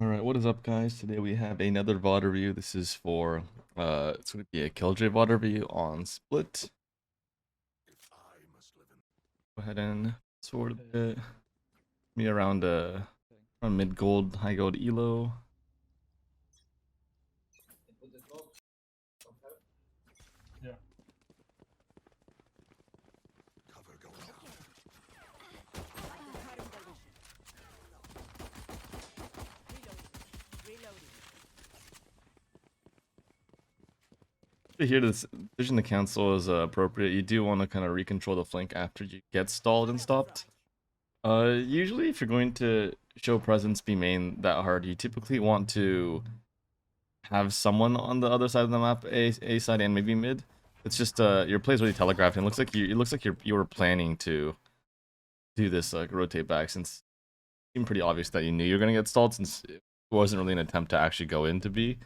Alright, what is up guys? Today we have another VOD review. This is for it's gonna be a Killjoy VOD review on Split. Go ahead and sword it. Me around mid gold, high gold elo. Yeah. Here this vision to cancel is appropriate. You do want to kind of recontrol the flank after you get stalled and stopped. Usually if you're going to show presence be main that hard, you typically want to have someone on the other side of the map, A side and maybe mid. It's just your play is really telegraphed, and it looks like you were planning to do this like rotate back, since it seemed pretty obvious that you knew you were gonna get stalled, since it wasn't really an attempt to actually go into B.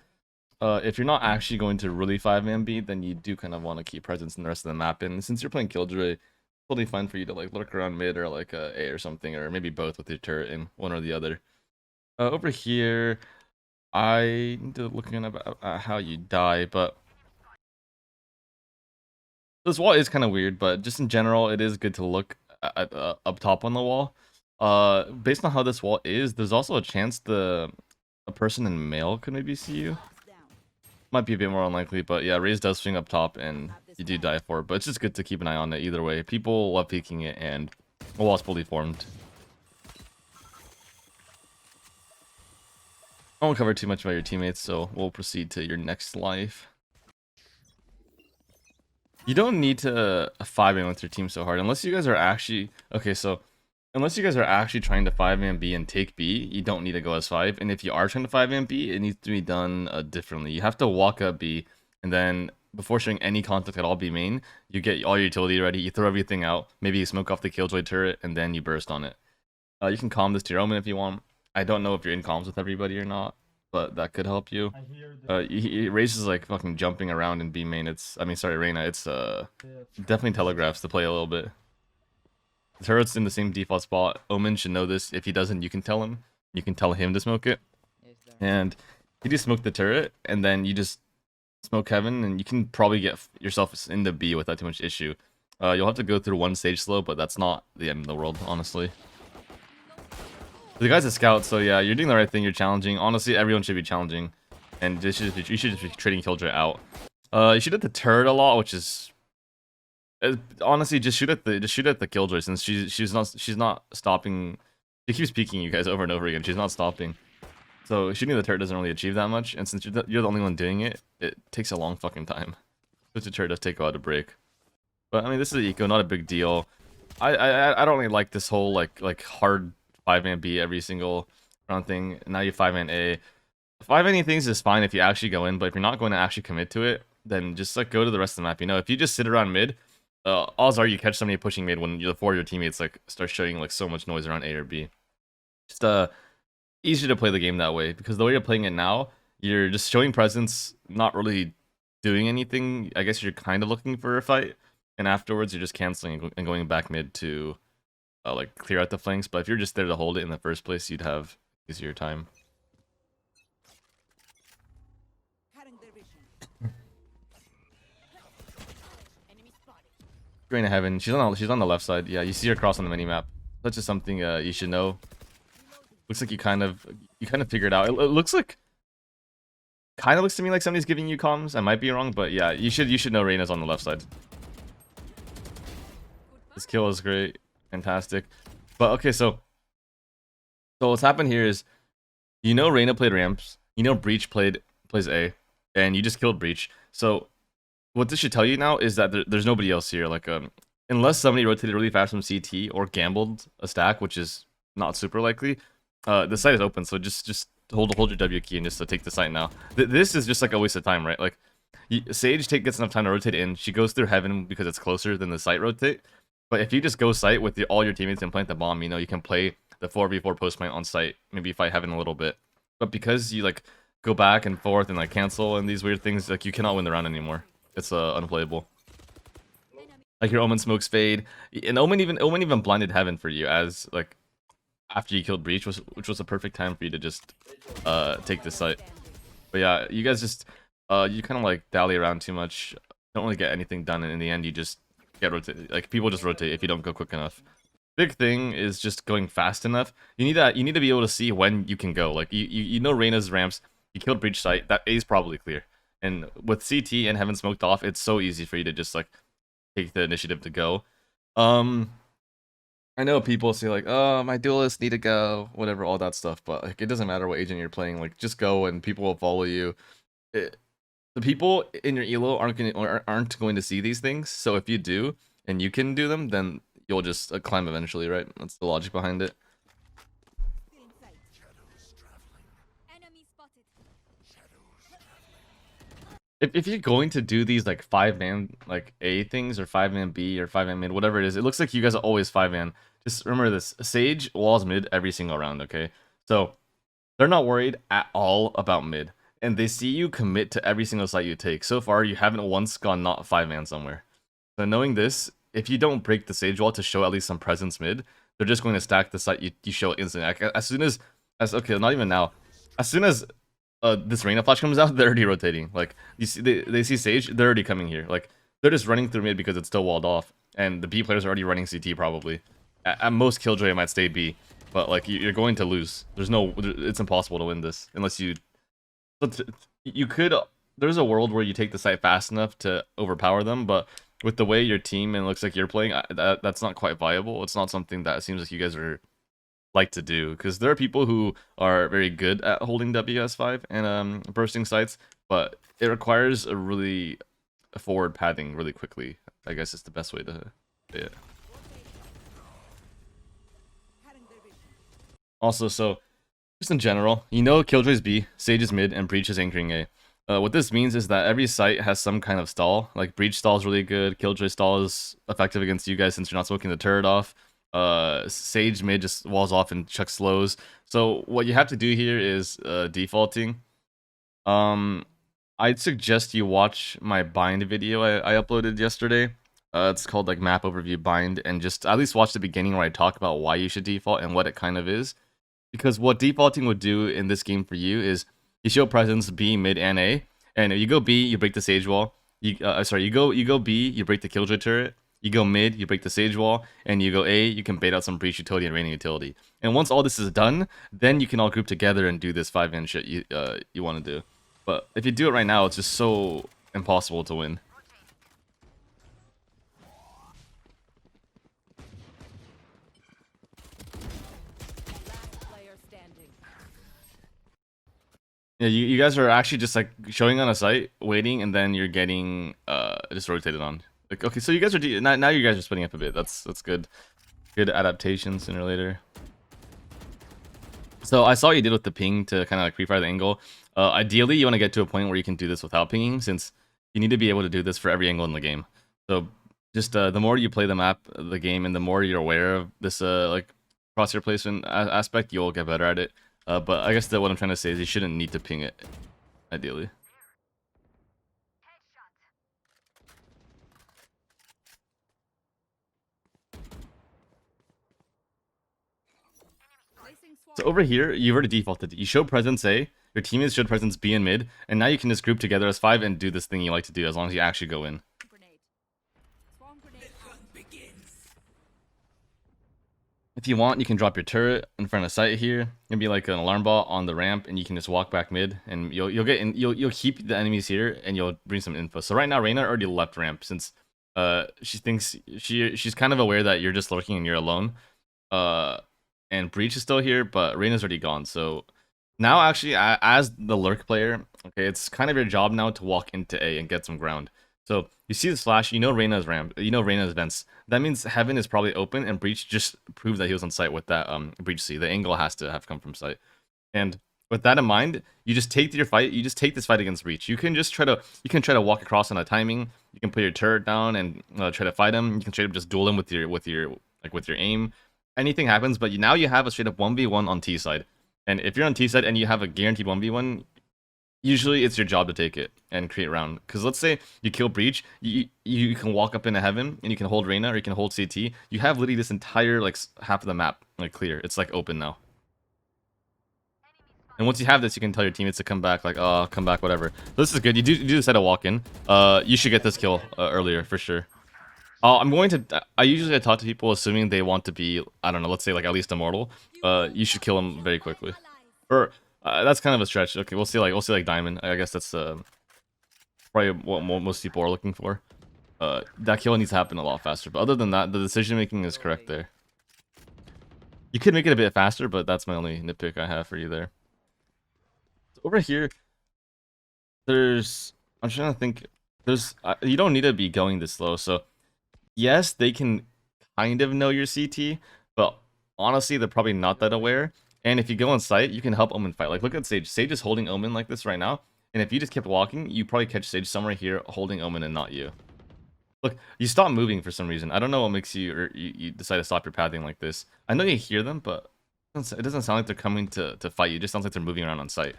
If you're not actually going to really 5-man B, then you do kind of want to keep presence in the rest of the map, and since you're playing Killjoy, totally fine for you to like lurk around mid or like A or something, or maybe both with your turret in one or the other. Over here, I need to look at how you die, but this wall is kind of weird, but just in general, it is good to look at, up top on the wall. Based on how this wall is, there's also a chance a person in mail could maybe see you. Might be a bit more unlikely, but yeah, Raze does swing up top and you do die for it, but it's just good to keep an eye on it either way. People love peeking it, and the wall's fully formed. I won't cover too much about your teammates, so we'll proceed to your next life. You don't need to 5-man with your team so hard, unless you guys are actually... Okay, so unless you guys are actually trying to 5-man B and take B, you don't need to go as 5. And if you are trying to 5-man B, it needs to be done differently. You have to walk up B, and then before showing any contact at all B main, you get all your utility ready, you throw everything out, maybe you smoke off the Killjoy turret, and then you burst on it. You can calm this to your omen if you want. I don't know if you're in comms with everybody or not, but that could help you. Raze is like fucking jumping around in B main. Sorry, Reyna. It's definitely telegraphs the play a little bit. The turret's in the same default spot. Omen should know this. If he doesn't, you can tell him. You can tell him to smoke it. And you just smoke the turret, and then you just smoke heaven, and you can probably get yourself into B without too much issue. You'll have to go through one stage slow, but that's not the end of the world, honestly. The guy's a scout, so yeah, you're doing the right thing. You're challenging. Honestly, everyone should be challenging, and you should just be trading Killjoy out. You shoot at the turret a lot, which is honestly just shoot at the Killjoy, since she's not stopping. She keeps peeking you guys over and over again. She's not stopping. So shooting the turret doesn't really achieve that much, and since you're the only one doing it, it takes a long fucking time. Such a turret does take a while to break. But I mean, this is eco, not a big deal. I don't really like this whole like hard 5-man B every single round thing. Now you 5-man A. 5-man things is fine if you actually go in, but if you're not going to actually commit to it, then just like go to the rest of the map. You know, if you just sit around mid, odds are you catch somebody pushing mid when the 4 of your teammates like start showing like so much noise around A or B. Just easier to play the game that way, because the way you're playing it now, you're just showing presence, not really doing anything. I guess you're kind of looking for a fight, and afterwards you're just canceling and going back mid to like clear out the flanks. But if you're just there to hold it in the first place, you'd have easier time. Going to heaven. She's on the left side. Yeah, you see her cross on the minimap. That's just something you should know. Looks like you kind of figured out. It looks like kind of looks to me like somebody's giving you comms. I might be wrong, but yeah, you should know Reyna's on the left side. This kill is great, fantastic. But okay, so what's happened here is, you know, Reyna played ramps. You know, Breach plays A, and you just killed Breach. So what this should tell you now is that there's nobody else here. Like unless somebody rotated really fast from CT or gambled a stack, which is not super likely. The site is open, so just hold your W key and just take the site now. This is just like a waste of time, right? Like, Sage gets enough time to rotate in. She goes through heaven because it's closer than the site rotate. But if you just go site with all your teammates and plant the bomb, you know, you can play the 4v4 post plant on site, maybe fight heaven a little bit. But because you like go back and forth and like cancel and these weird things, like you cannot win the round anymore. It's unplayable. Like your Omen smokes fade, and Omen even blinded heaven for you, as like after you killed Breach, which was a perfect time for you to just take this site. But yeah, you guys just you kind of like dally around too much. Don't really get anything done, and in the end you just get rotated. Like people just rotate if you don't go quick enough. Big thing is just going fast enough. You need to be able to see when you can go. Like you know Reyna's ramps. You killed Breach site. That A is probably clear. And with CT and Heaven smoked off, it's so easy for you to just like take the initiative to go. I know people say like, oh, my duelists need to go, whatever, all that stuff, but like it doesn't matter what agent you're playing, like just go and people will follow you. The people in your elo aren't going to see these things, so if you do and you can do them, then you'll just climb eventually, right? That's the logic behind it. If you're going to do these like 5-man like A things or 5-man B or 5-man mid, whatever it is, it looks like you guys are always 5-man. Just remember this: Sage walls mid every single round. Okay, so they're not worried at all about mid, and they see you commit to every single site you take. So far, you haven't once gone not 5-man somewhere. So knowing this, if you don't break the Sage wall to show at least some presence mid, they're just going to stack the site you show instantly. As soon as okay, not even now. As soon as this Reyna flash comes out, they're already rotating. Like you see, they see Sage, they're already coming here. Like they're just running through mid because it's still walled off, and the B players are already running CT probably. At most, Killjoy might stay B, but like you're going to lose. It's impossible to win this unless you. You could. There's a world where you take the site fast enough to overpower them, but with the way your team and looks like you're playing, that's not quite viable. It's not something that seems like you guys are like to do, because there are people who are very good at holding WS5 and bursting sites, but it requires a really forward pathing really quickly. I guess it's the best way to say it. Also, so just in general, you know Killjoy's B, Sage is mid, and Breach is anchoring A. What this means is that every site has some kind of stall. Like Breach stall is really good, Killjoy stall is effective against you guys since you're not smoking the turret off. Sage mid just walls off and chucks slows. So what you have to do here is defaulting. I'd suggest you watch my bind video I uploaded yesterday. It's called like map overview bind, and just at least watch the beginning where I talk about why you should default and what it kind of is. Because what defaulting would do in this game for you is you show presence B, mid, and A, and if you go B, you break the Sage wall. You go B, you break the Killjoy turret. You go mid, you break the Sage wall, and you go A, you can bait out some Breach utility and Reyna utility. And once all this is done, then you can all group together and do this 5-man shit you want to do. But if you do it right now, it's just so impossible to win. Yeah, you guys are actually just like showing on a site, waiting, and then you're getting just rotated on. Like, okay, so you guys are now you guys are splitting up a bit. That's good. Good adaptation sooner or later. So I saw what you did with the ping to kind of like pre-fire the angle. Ideally, you want to get to a point where you can do this without pinging, since you need to be able to do this for every angle in the game. So just the more you play the map, the game, and the more you're aware of this like crosshair placement aspect, you'll get better at it. But I guess that what I'm trying to say is you shouldn't need to ping it, ideally. So over here, you've already defaulted. You show presence A, your teammates showed presence B and mid, and now you can just group together as 5 and do this thing you like to do, as long as you actually go in. If you want, you can drop your turret in front of site here. It'll be like an alarm bot on the ramp, and you can just walk back mid, and you'll keep the enemies here, and you'll bring some info. So right now, Reyna already left ramp since she thinks she's kind of aware that you're just lurking and you're alone. And Breach is still here, but Reyna's already gone. So now, actually, as the lurk player, okay, it's kind of your job now to walk into A and get some ground. So you see this flash, you know Reyna's ramp, you know Reyna's vents. That means Heaven is probably open, and Breach just proved that he was on site with that Breach C. The angle has to have come from site. And with that in mind, you just take your fight. You just take this fight against Breach. You can just try to walk across on a timing. You can put your turret down and try to fight him. You can straight up just duel him with your aim. Anything happens, but now you have a straight up 1v1 on T side. And if you're on T side and you have a guaranteed 1v1, usually it's your job to take it and create round. Because let's say you kill breach, you can walk up into heaven and you can hold Reyna or you can hold CT. You have literally this entire like half of the map like clear. It's like open now. And once you have this, you can tell your teammates to come back, like, oh, come back, whatever. This is good. You do decide to walk in. You should get this kill earlier for sure. I'm going to. I usually talk to people assuming they want to be, I don't know, let's say like at least immortal. You should kill them very quickly. Or that's kind of a stretch. Okay, we'll see like diamond. I guess that's probably what most people are looking for. That kill needs to happen a lot faster. But other than that, the decision making is correct there. You could make it a bit faster, but that's my only nitpick I have for you there. Over here, I'm trying to think. You don't need to be going this slow. So yes, they can kind of know your CT, but honestly, they're probably not that aware. And if you go on site, you can help Omen fight. Like, look at Sage. Sage is holding Omen like this right now. And if you just kept walking, you probably catch Sage somewhere here holding Omen and not you. Look, you stop moving for some reason. I don't know what makes you, or you decide to stop your pathing like this. I know you hear them, but it doesn't sound like they're coming to fight you. It just sounds like they're moving around on site.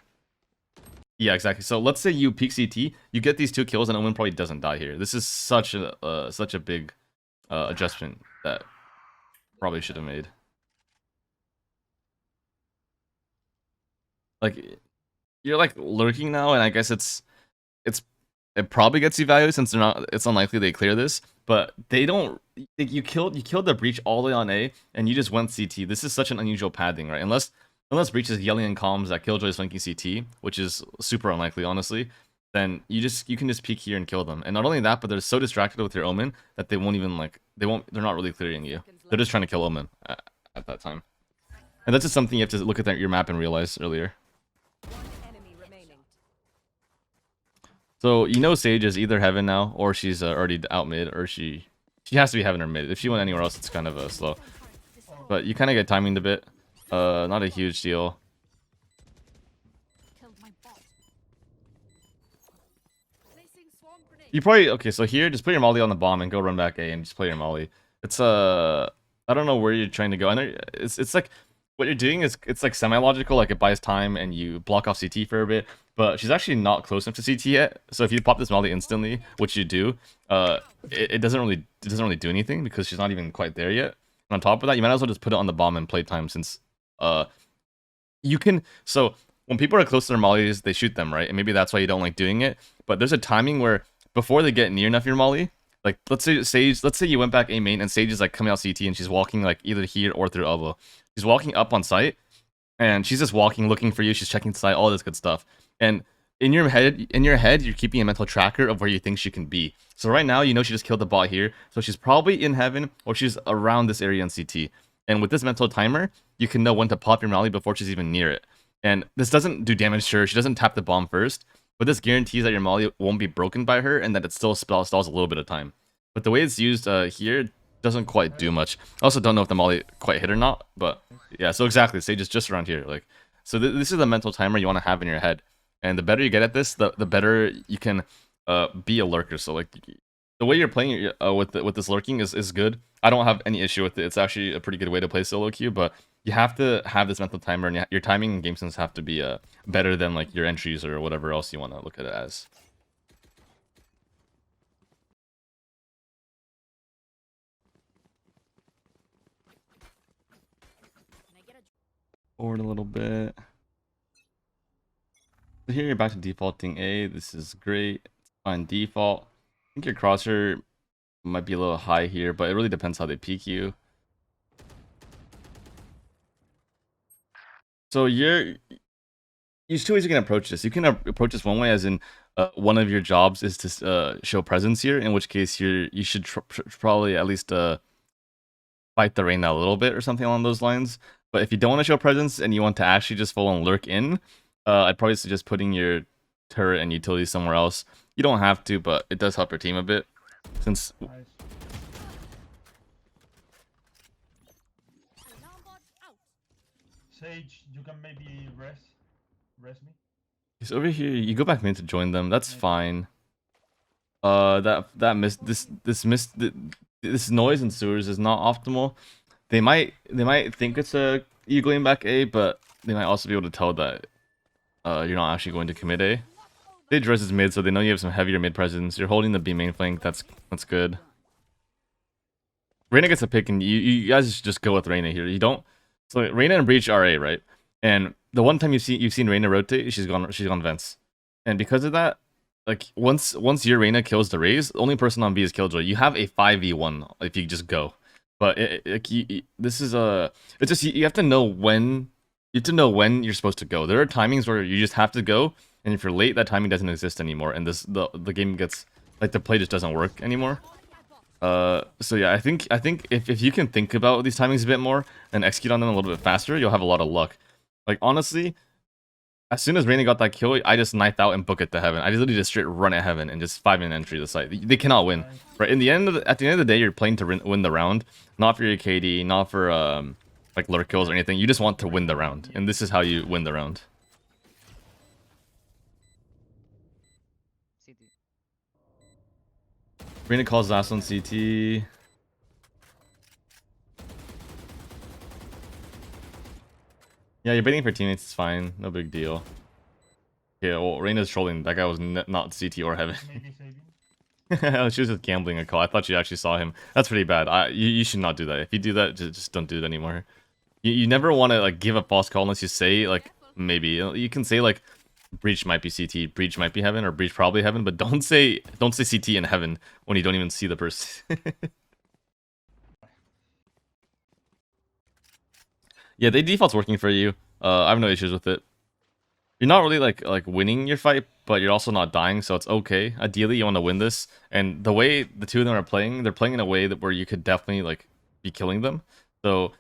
Yeah, exactly. So let's say you peek CT, you get these 2 kills, and Omen probably doesn't die here. This is such a big adjustment that probably should have made. Like, you're like lurking now, and I guess it probably gets you value since they're not. It's unlikely they clear this, but they don't. You killed the breach all the way on A, and you just went CT. This is such an unusual padding, right? Unless breach is yelling in comms that Killjoy is flanking CT, which is super unlikely, honestly. Then you can just peek here and kill them. And not only that, but they're so distracted with your Omen that they won't even they're not really clearing you. They're just trying to kill Omen at that time. And that's just something you have to look at your map and realize earlier. So you know Sage is either heaven now, or she's already out mid, or she has to be heaven or mid. If she went anywhere else, it's kind of slow. But you kind of get timing a bit. Not a huge deal. You probably okay. So here, just put your molly on the bomb and go run back A and just play your molly. It's I don't know where you're trying to go. I know it's like what you're doing is it's like semi-logical. Like it buys time and you block off CT for a bit. But she's actually not close enough to CT yet. So if you pop this molly instantly, which you do, it doesn't really do anything because she's not even quite there yet. And on top of that, you might as well just put it on the bomb and play time since you can. So when people are close to their mollies, they shoot them, right? And maybe that's why you don't like doing it. But there's a timing where before they get near enough your molly, like let's say you went back A main and Sage is like coming out CT and she's walking like either here or through elbow. She's walking up on site and she's just walking, looking for you. She's checking the site, all this good stuff. And in your head, you're keeping a mental tracker of where you think she can be. So right now, you know she just killed the bot here. So she's probably in heaven or she's around this area in CT. And with this mental timer, you can know when to pop your molly before she's even near it. And this doesn't do damage to her. She doesn't tap the bomb first. But this guarantees that your molly won't be broken by her and that it still stalls a little bit of time. But the way it's used here doesn't quite do much. I also don't know if the molly quite hit or not. But yeah, so exactly. Sage is just around here. Like, so this is the mental timer you want to have in your head. And the better you get at this, the better you can be a lurker. So like the way you're playing with this lurking is good. I don't have any issue with it. It's actually a pretty good way to play solo queue, but you have to have this mental timer, and your timing and game sense have to be better than like your entries or whatever else you want to look at it as. Forward a little bit. So here you're back to defaulting A. This is great. It's fine default. I think your crosshair might be a little high here, but it really depends how they peek you. So there's 2 ways you can approach this. You can approach this one way, as in one of your jobs is to show presence here, in which case you should probably at least fight the Reyna a little bit or something along those lines. But if you don't want to show presence and you want to actually just full on lurk in, I'd probably suggest putting your turret and utility somewhere else. You don't have to, but it does help your team a bit. Since Sage, you can maybe rest me. he's over here, you go back mid to join them. That's fine. This noise in sewers is not optimal. They might think it's you going back A, but they might also be able to tell that you're not actually going to commit A. Sage res is mid, so they know you have some heavier mid presence. You're holding the B main flank. That's good. Reyna gets a pick, and you guys just go with Reyna here. You don't. So Reyna and Breach are A, right? And the one time you've seen Reyna rotate, she's gone vents, and because of that, like once your Reyna kills the Raze, the only person on B is Killjoy. You have a 5v1 if you just go. But this is a. It's just you have to know when. You have to know when you're supposed to go. There are timings where you just have to go, and if you're late, that timing doesn't exist anymore, and the game gets like the play just doesn't work anymore. So yeah, I think if you can think about these timings a bit more and execute on them a little bit faster, you'll have a lot of luck. Like honestly, as soon as Reyna got that kill, I just knife out and book it to heaven. I just literally just straight run at heaven and just 5-minute entry to the site. They cannot win. Right? At the end of the day, you're playing to win the round, not for your KD, not for like lurk kills or anything. You just want to win the round, and this is how you win the round. Reyna calls last on CT. Yeah, you're baiting for teammates. It's fine. No big deal. Okay, well, Reyna's trolling. That guy was not CT or heaven. She was just gambling a call. I thought you actually saw him. That's pretty bad. You should not do that. If you do that, just don't do it anymore. You never want to like give a false call unless you say like maybe. You can say like Breach might be CT, Breach might be heaven, or Breach probably heaven, but don't say CT in heaven when you don't even see the person. Yeah, they default's working for you. I have no issues with it. You're not really like winning your fight, but you're also not dying, so it's okay. Ideally, you want to win this, and the way the two of them are playing, they're playing in a way that where you could definitely like be killing them. So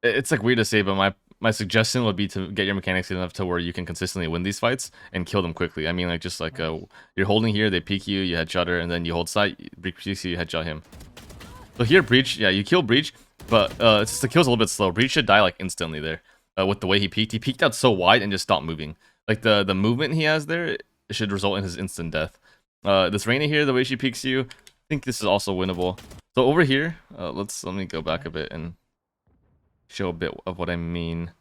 it's like weird to say, but my suggestion would be to get your mechanics good enough to where you can consistently win these fights and kill them quickly. I mean, like just like you're holding here, they peek you, you headshot her, and then you hold sight, Breach peeks you, headshot him. So here, Breach, yeah, you kill Breach, but it's just the kill's a little bit slow. Breach should die like instantly there. With the way he peeked out so wide and just stopped moving. Like the movement he has there should result in his instant death. This Reyna here, the way she peeks you, I think this is also winnable. So over here, let me go back a bit and show a bit of what I mean.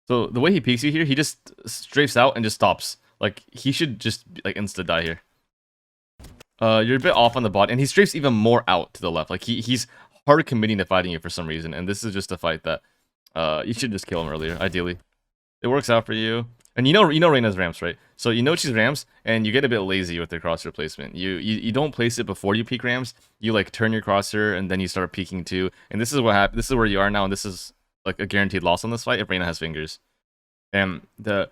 So the way he peeks you here, he just strafes out and just stops. Like he should just like insta die here. You're a bit off on the bot, and he strafes even more out to the left. Like he's hard committing to fighting you for some reason, and this is just a fight that you should just kill him earlier, ideally. It works out for you. And you know Reyna's ramps, right? So you know she's ramps, and you get a bit lazy with the crosshair placement. You don't place it before you peek ramps. You like turn your crosshair, and then you start peeking too. And this is what happened. This is where you are now, and this is like a guaranteed loss on this fight if Reyna has fingers. And so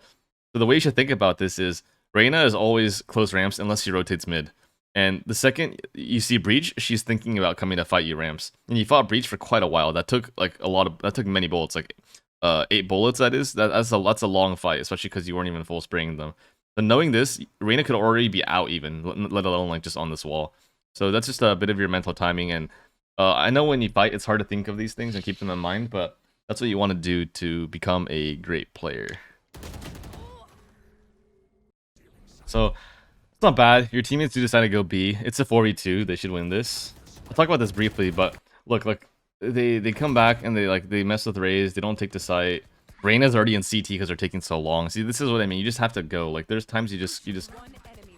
the way you should think about this is Reyna is always close ramps unless she rotates mid. And the second you see Breach, she's thinking about coming to fight you ramps. And you fought Breach for quite a while. That took like that took many bullets, like 8 bullets. That's a long fight, especially because you weren't even full spraying them. But knowing this, Reyna could already be out even, let alone like just on this wall. So that's just a bit of your mental timing. And I know when you fight, it's hard to think of these things and keep them in mind, but that's what you want to do to become a great player. So it's not bad. Your teammates do decide to go B. It's a 4v2. They should win this. I'll talk about this briefly, but look, they come back and they mess with Raze. They don't take the site. Reyna's already in CT because they're taking so long. See, this is what I mean. You just have to go. Like, there's times you just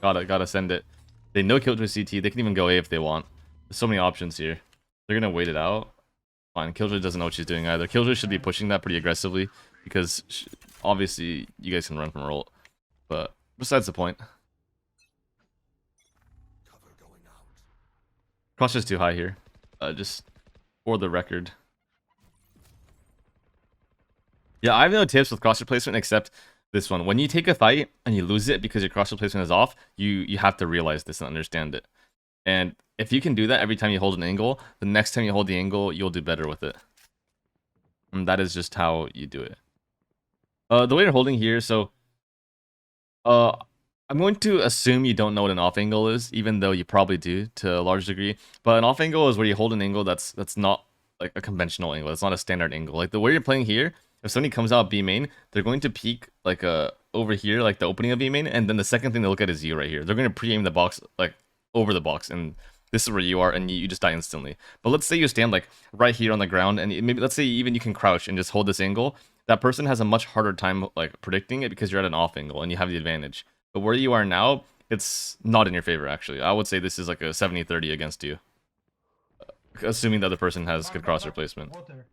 gotta send it. They know Killjoy CT. They can even go A if they want. There's so many options here. They're gonna wait it out. Fine. Killjoy doesn't know what she's doing either. Killjoy should be pushing that pretty aggressively because obviously you guys can run from roll. But besides the point. Cross is too high here. Just for the record. Yeah, I have no tips with cross replacement except this one. When you take a fight and you lose it because your cross replacement is off, you have to realize this and understand it. And if you can do that every time you hold an angle, the next time you hold the angle, you'll do better with it. And that is just how you do it. The way you're holding here, so I'm going to assume you don't know what an off angle is, even though you probably do to a large degree. But an off angle is where you hold an angle that's not like a conventional angle. It's not a standard angle. Like the way you're playing here, if somebody comes out B main, they're going to peek like over here, like the opening of B main, and then the second thing they look at is you right here. They're going to pre-aim the box like over the box, and this is where you are, and you just die instantly. But let's say you stand like right here on the ground, and maybe let's say even you can crouch and just hold this angle. that person has a much harder time like predicting it because you're at an off angle and you have the advantage. But where you are now, it's not in your favor actually. I would say this is like a 70-30 against you, assuming the other person has good crosshair placement. Water.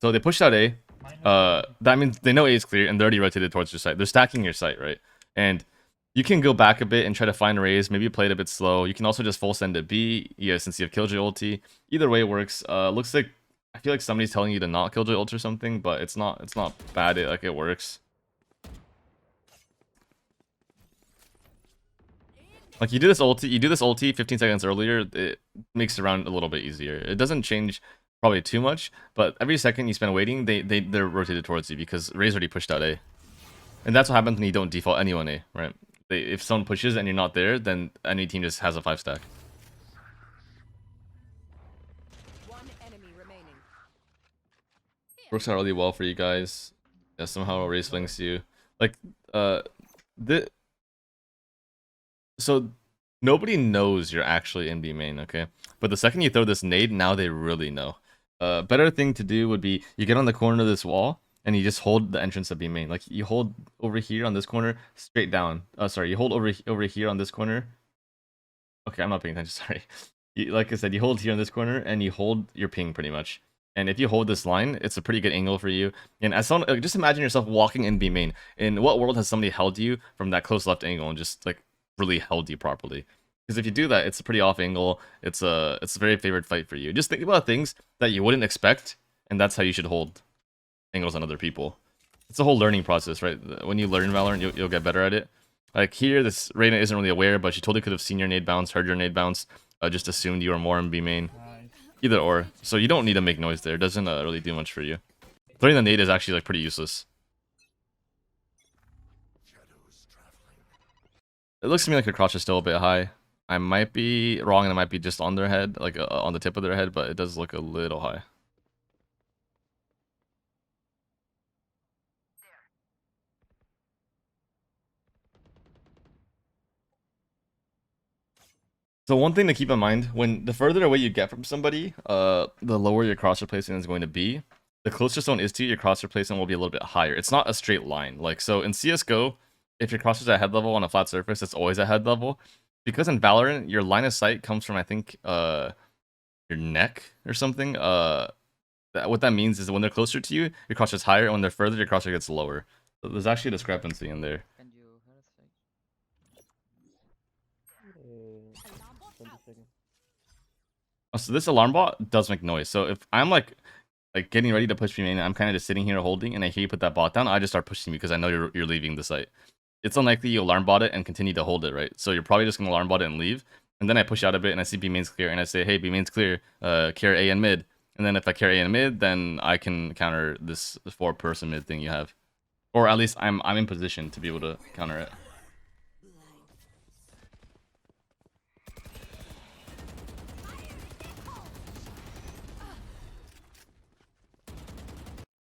So they pushed out A. Minus That means they know A is clear and they're already rotated towards your site. They're stacking your site, right? And you can go back a bit and try to find raise. Maybe play it a bit slow. You can also just full send to B. Yeah, since you have Killjoy ulti. Either way works. Looks like I feel like somebody's telling you to not Killjoy ult or something, but it's not bad. It works. Like you do this ulti 15 seconds earlier, it makes the round a little bit easier. It doesn't change probably too much, but every second you spend waiting, they're rotated towards you because Ray's already pushed out A. And that's what happens when you don't default anyone A, right? If someone pushes and you're not there, then any team just has a 5 stack. One enemy remaining. Works out really well for you guys. Yeah, somehow Ray flanks you. Like, so nobody knows you're actually in B main, okay? But the second you throw this nade, now they really know. Better thing to do would be you get on the corner of this wall and you just hold the entrance of B main. Like you hold over here on this corner, straight down. Sorry, you hold over here on this corner. Okay, I'm not paying attention. Sorry. Like I said, you hold here on this corner and you hold your ping pretty much. And if you hold this line, it's a pretty good angle for you. And as someone, like, just imagine yourself walking in B main. In what world has somebody held you from that close left angle and just like really held you properly? Because if you do that, it's a pretty off angle. It's a very favorite fight for you. Just think about things that you wouldn't expect, and that's how you should hold angles on other people. It's a whole learning process, right? When you learn Valorant, you'll get better at it. Like here, this Reyna isn't really aware, but she totally could have seen your nade bounce, heard your nade bounce, just assumed you were more in B main. Nice. Either or. So you don't need to make noise there. It doesn't really do much for you. Throwing the nade is actually like pretty useless. It looks to me like your crouch is still a bit high. I might be wrong and it might be just on their head, like on the tip of their head, but it does look a little high. So one thing to keep in mind, when the further away you get from somebody, the lower your crosshair placement is going to be. The closer someone is to you, your crosshair placement will be a little bit higher. It's not a straight line. Like, so in CSGO, if your crosshair's at head level on a flat surface, it's always at head level. Because in Valorant, your line of sight comes from, I think, your neck or something. What that means is that when they're closer to you, your crosshair's higher, and when they're further, your crosshair gets lower. So there's actually a discrepancy in there. Can you hear us? 20 seconds. So this alarm bot does make noise. So if I'm like getting ready to push me main, I'm kind of just sitting here holding, and I hear you put that bot down, I just start pushing you because I know you're leaving the site. It's unlikely you alarm bot it and continue to hold it, right? So you're probably just gonna alarm bot it and leave. And then I push out a bit and I see B main's clear, and I say, hey, B main's clear, carry A and mid. And then if I carry A and mid, then I can counter this 4-person mid thing you have. Or at least I'm in position to be able to counter it.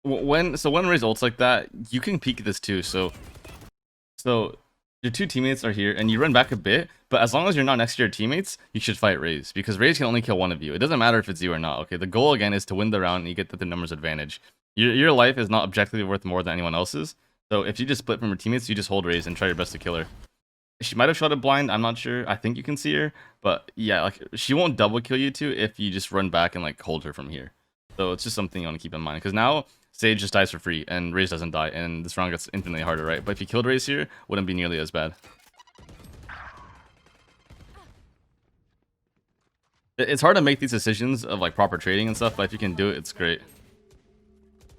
When Ray's ults like that, you can peek this too. So your two teammates are here, and you run back a bit, but as long as you're not next to your teammates, you should fight Raze, because Raze can only kill one of you. It doesn't matter if it's you or not, okay? The goal, again, is to win the round, and you get the numbers advantage. Your life is not objectively worth more than anyone else's, so if you just split from your teammates, you just hold Raze and try your best to kill her. She might have shot it blind, I'm not sure. I think you can see her, but yeah, like, she won't double kill you two if you just run back and, like, hold her from here. So it's just something you want to keep in mind, because now Sage just dies for free, and Raze doesn't die, and this round gets infinitely harder, right? But if you killed Raze here, wouldn't be nearly as bad. It's hard to make these decisions of like proper trading and stuff, but if you can do it, it's great.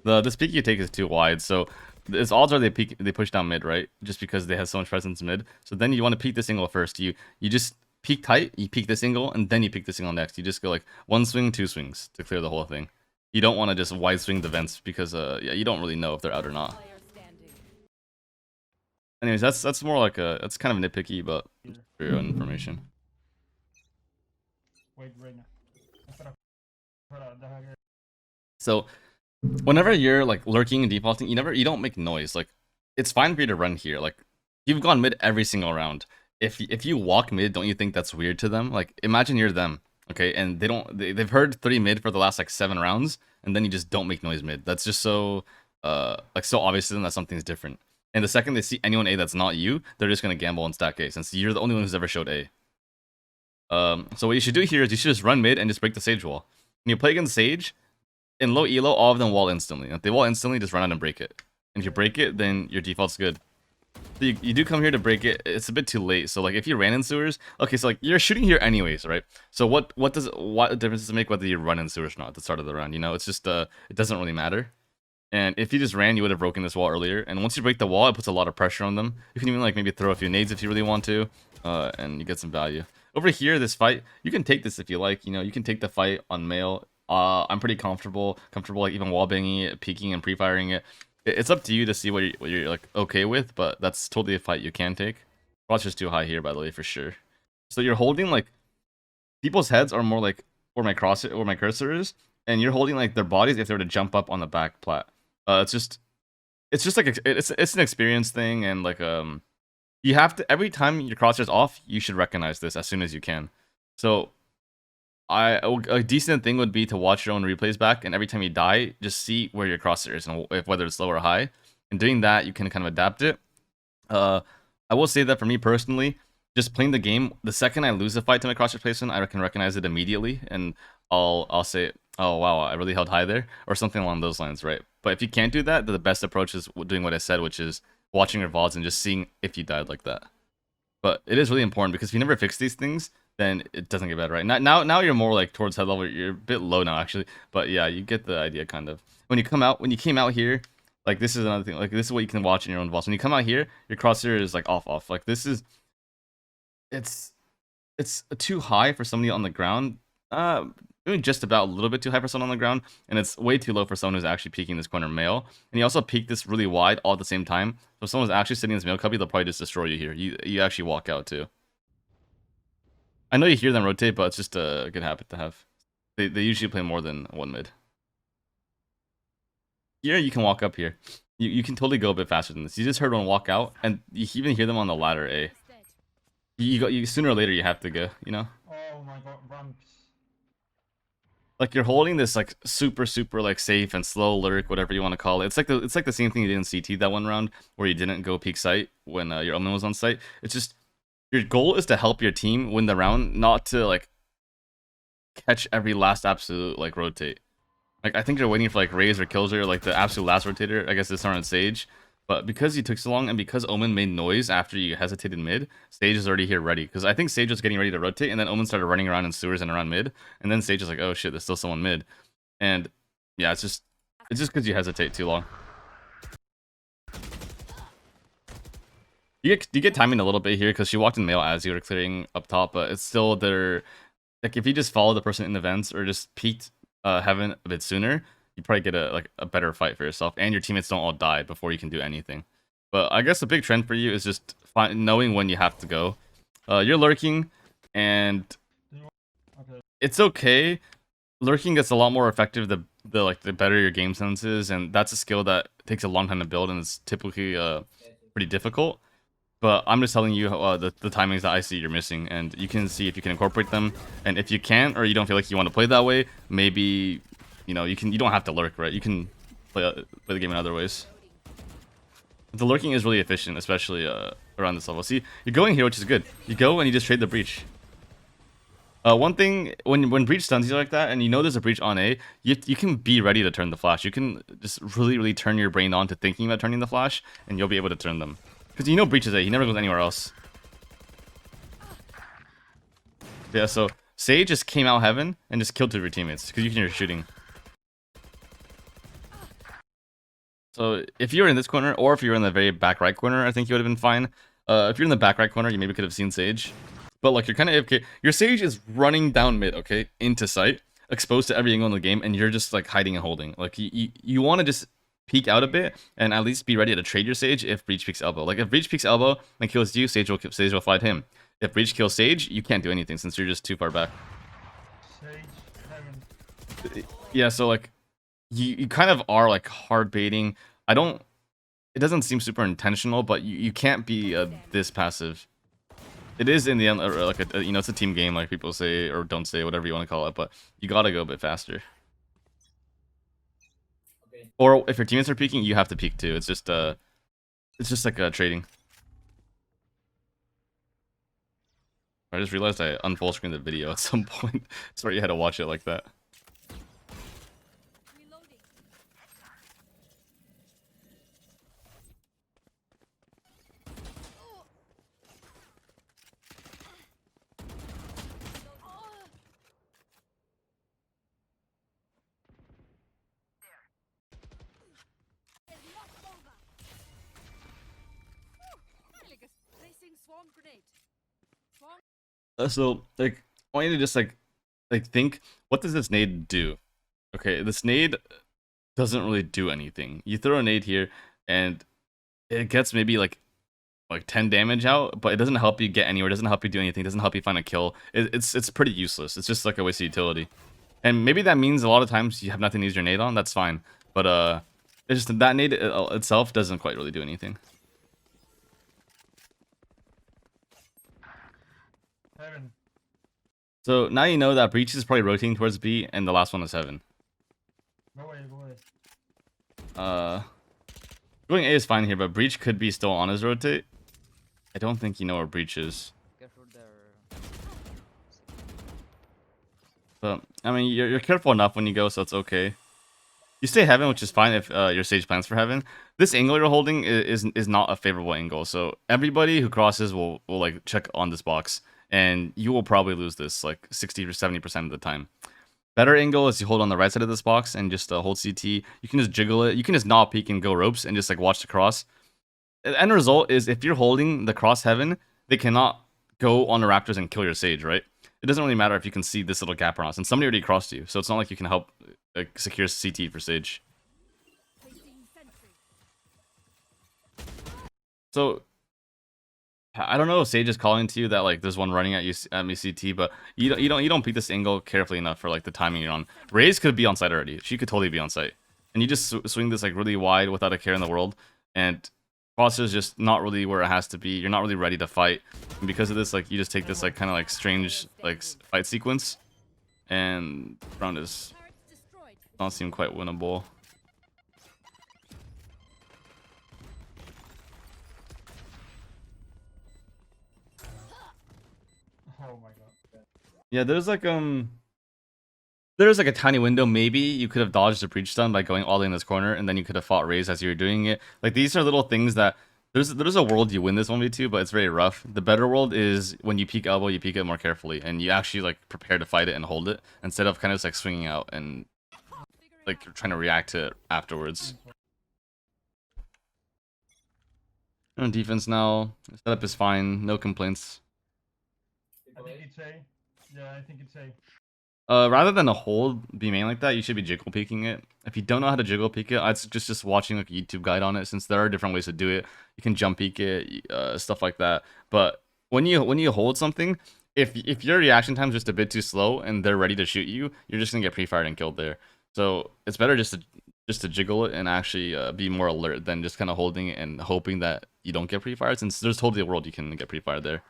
This peek you take is too wide, so its odds are they push down mid, right? Just because they have so much presence mid. So then you want to peek this angle first. You just peek tight, you peek this angle, and then you peek this angle next. You just go like 1 swing, 2 swings to clear the whole thing. You don't want to just wide swing the vents because yeah, you don't really know if they're out or not. Anyways, that's more like that's kind of nitpicky, but for your own information. Wait, right now. Deja que- So whenever you're like lurking and defaulting, you don't make noise. Like, it's fine for you to run here. Like, you've gone mid every single round. If you walk mid, don't you think that's weird to them? Like, imagine you're them, okay, and they've heard 3 mid for the last like 7 rounds, and then you just don't make noise mid. That's just so like so obvious to them that something's different. And the second they see anyone A that's not you, they're just gonna gamble and stack A since you're the only one who's ever showed A. So what you should do here is you should just run mid and just break the Sage wall. When you play against Sage, in low elo, all of them wall instantly. If they wall instantly, just run out and break it. And if you break it, then your default's good. So you do come here to break it. It's a bit too late. So like if you ran in sewers, okay, so like you're shooting here anyways, right? So what difference does it make whether you run in sewers or not at the start of the round? You know, it's just it doesn't really matter. And if you just ran, you would have broken this wall earlier. And once you break the wall, it puts a lot of pressure on them. You can even like maybe throw a few nades if you really want to, and you get some value. Over here, this fight, you can take this if you like. You know, you can take the fight on male. I'm pretty comfortable like even wall banging it, peeking and pre-firing it. It's up to you to see what you're like okay with, but that's totally a fight you can take. Watch just too high here, by the way, for sure. So you're holding like people's heads are more like where my cursor is, and you're holding like their bodies if they were to jump up on the back plat. It's just like it's an experience thing, and like you have to every time your crosshair's off, you should recognize this as soon as you can. So a decent thing would be to watch your own replays back, and every time you die, just see where your crosshair is and whether it's low or high. And doing that, you can kind of adapt it. I will say that for me personally, just playing the game, the second I lose a fight to my crosshair placement, I can recognize it immediately, and I'll say, oh wow, I really held high there, or something along those lines, right? But if you can't do that, the best approach is doing what I said, which is watching your VODs and just seeing if you died like that. But it is really important because if you never fix these things, then it doesn't get better, right? Now you're more like towards head level. You're a bit low now, actually. But yeah, you get the idea, kind of. When you came out here, like this is another thing. Like this is what you can watch in your own VODs. When you come out here, your crosshair is like off. Like this is, it's too high for somebody on the ground. Doing just about a little bit too high for someone on the ground, and it's way too low for someone who's actually peeking this corner male. And you also peek this really wide all at the same time. So if someone's actually sitting in this male cubby, they'll probably just destroy you here. You actually walk out too. I know you hear them rotate, but it's just a good habit to have. They usually play more than one mid. Here you can walk up here. You can totally go a bit faster than this. You just heard one walk out, and you even hear them on the ladder A. You sooner or later you have to go. You know. Oh my god, ramps. Like you're holding this like super like safe and slow lurk, whatever you want to call it. It's like the same thing you did in CT that one round where you didn't go peek site when your omen was on site. It's just your goal is to help your team win the round, not to like catch every last absolute like rotate. Like I think you're waiting for like Raze or Killjoy, or like the absolute last rotator. I guess this round Sage. But because you took so long and because Omen made noise after you hesitated mid, Sage is already here ready. Because I think Sage was getting ready to rotate, and then Omen started running around in sewers and around mid. And then Sage is like, oh shit, there's still someone mid. And yeah, it's just because you hesitate too long. You get timing a little bit here because she walked in male as you were clearing up top, but it's still there. Like if you just follow the person in the vents or just peeked heaven a bit sooner, you probably get a better fight for yourself, and your teammates don't all die before you can do anything. But I guess the big trend for you is just knowing when you have to go. You're lurking, and it's okay. Lurking gets a lot more effective the better your game sense is, and that's a skill that takes a long time to build, and it's typically pretty difficult. But I'm just telling you the timings that I see you're missing, and you can see if you can incorporate them. And if you can't, or you don't feel like you want to play that way, maybe you don't have to lurk, right? You can play the game in other ways. But the lurking is really efficient, especially around this level. See, you're going here, which is good. You go and you just trade the breach. One thing, when breach stuns you like that, and you know there's a breach on A, you can be ready to turn the flash. You can just really turn your brain on to thinking about turning the flash, and you'll be able to turn them. Because you know breach is A, he never goes anywhere else. Yeah, so Sage just came out heaven and just killed two of your teammates because you can hear shooting. So if you're in this corner, or if you're in the very back right corner, I think you would have been fine. If you're in the back right corner, you maybe could have seen Sage. But like you're kind of AFK. Your Sage is running down mid, okay, into sight, exposed to every angle in the game, and you're just like hiding and holding. Like you want to just peek out a bit and at least be ready to trade your Sage if breach peeks elbow. Like if breach peeks elbow and kills you, Sage will fight him. If breach kills Sage, you can't do anything since you're just too far back. Sage, heaven. Yeah, so like you kind of are like hard baiting. It doesn't seem super intentional, but you can't be this passive. It is in the end like it's a team game, like people say or don't say, whatever you want to call it, but you gotta go a bit faster. Okay. Or if your teammates are peeking, you have to peek too. It's just like trading. I just realized I unfull screened the video at some point. Sorry you had to watch it like that. Reloading. It's not over. Placing swarm grenade. Swarm. So like, I want you to just like think, what does this nade do? Okay, this nade doesn't really do anything. You throw a nade here, and it gets maybe like 10 damage out, but it doesn't help you get anywhere. It doesn't help you do anything. It doesn't help you find a kill. It's pretty useless. It's just like a waste of utility. And maybe that means a lot of times you have nothing to use your nade on. That's fine. But it's just that nade itself doesn't quite really do anything. Heaven. So now you know that Breach is probably rotating towards B, and the last one is Heaven. Go away, go away. Going A is fine here, but Breach could be still on his rotate. I don't think you know where Breach is. Careful there. But I mean, you're careful enough when you go, so it's okay. You stay Heaven, which is fine if your Sage plans for Heaven. This angle you're holding is not a favorable angle, so everybody who crosses will like check on this box, and you will probably lose this like 60 or 70% of the time. Better angle is you hold on the right side of this box and just hold CT. You can just jiggle it. You can just not peek and go ropes and just like watch the cross. The end result is if you're holding the cross Heaven, they cannot go on the Raptors and kill your Sage, right? It doesn't really matter if you can see this little gap or not. And somebody already crossed you, so it's not like you can help like secure CT for Sage. Placing sentry. So I don't know if Sage is calling to you that like there's one running at you at me CT, but you don't peek this angle carefully enough for like the timing you're on. Raze could be on site already. She could totally be on site, and you just swing this like really wide without a care in the world, and cross is just not really where it has to be. You're not really ready to fight, and because of this, like you just take this like kind of like strange like fight sequence, and round is Turrets destroyed. don't seem quite winnable. Oh my god. Yeah, there's like a tiny window. Maybe you could have dodged the breach stun by going all in this corner, and then you could have fought Raze as you were doing it. Like these are little things that there's a world you win this 1v2, but it's very rough. The better world is when you peek elbow, you peek it more carefully, and you actually like prepare to fight it and hold it instead of kind of just like swinging out and like trying to react to it afterwards. On defense now, setup is fine, no complaints. I think it's A. Yeah, I think it's A. Rather than a hold B main like that, you should be jiggle peeking it. If you don't know how to jiggle peek it, I'd suggest just watching like a YouTube guide on it, since there are different ways to do it. You can jump peek it, stuff like that. But when you hold something, if your reaction time is just a bit too slow and they're ready to shoot you, you're just gonna get pre-fired and killed there. So it's better just to jiggle it and actually be more alert than just kind of holding it and hoping that you don't get pre-fired, since there's totally a world you can get pre-fired there.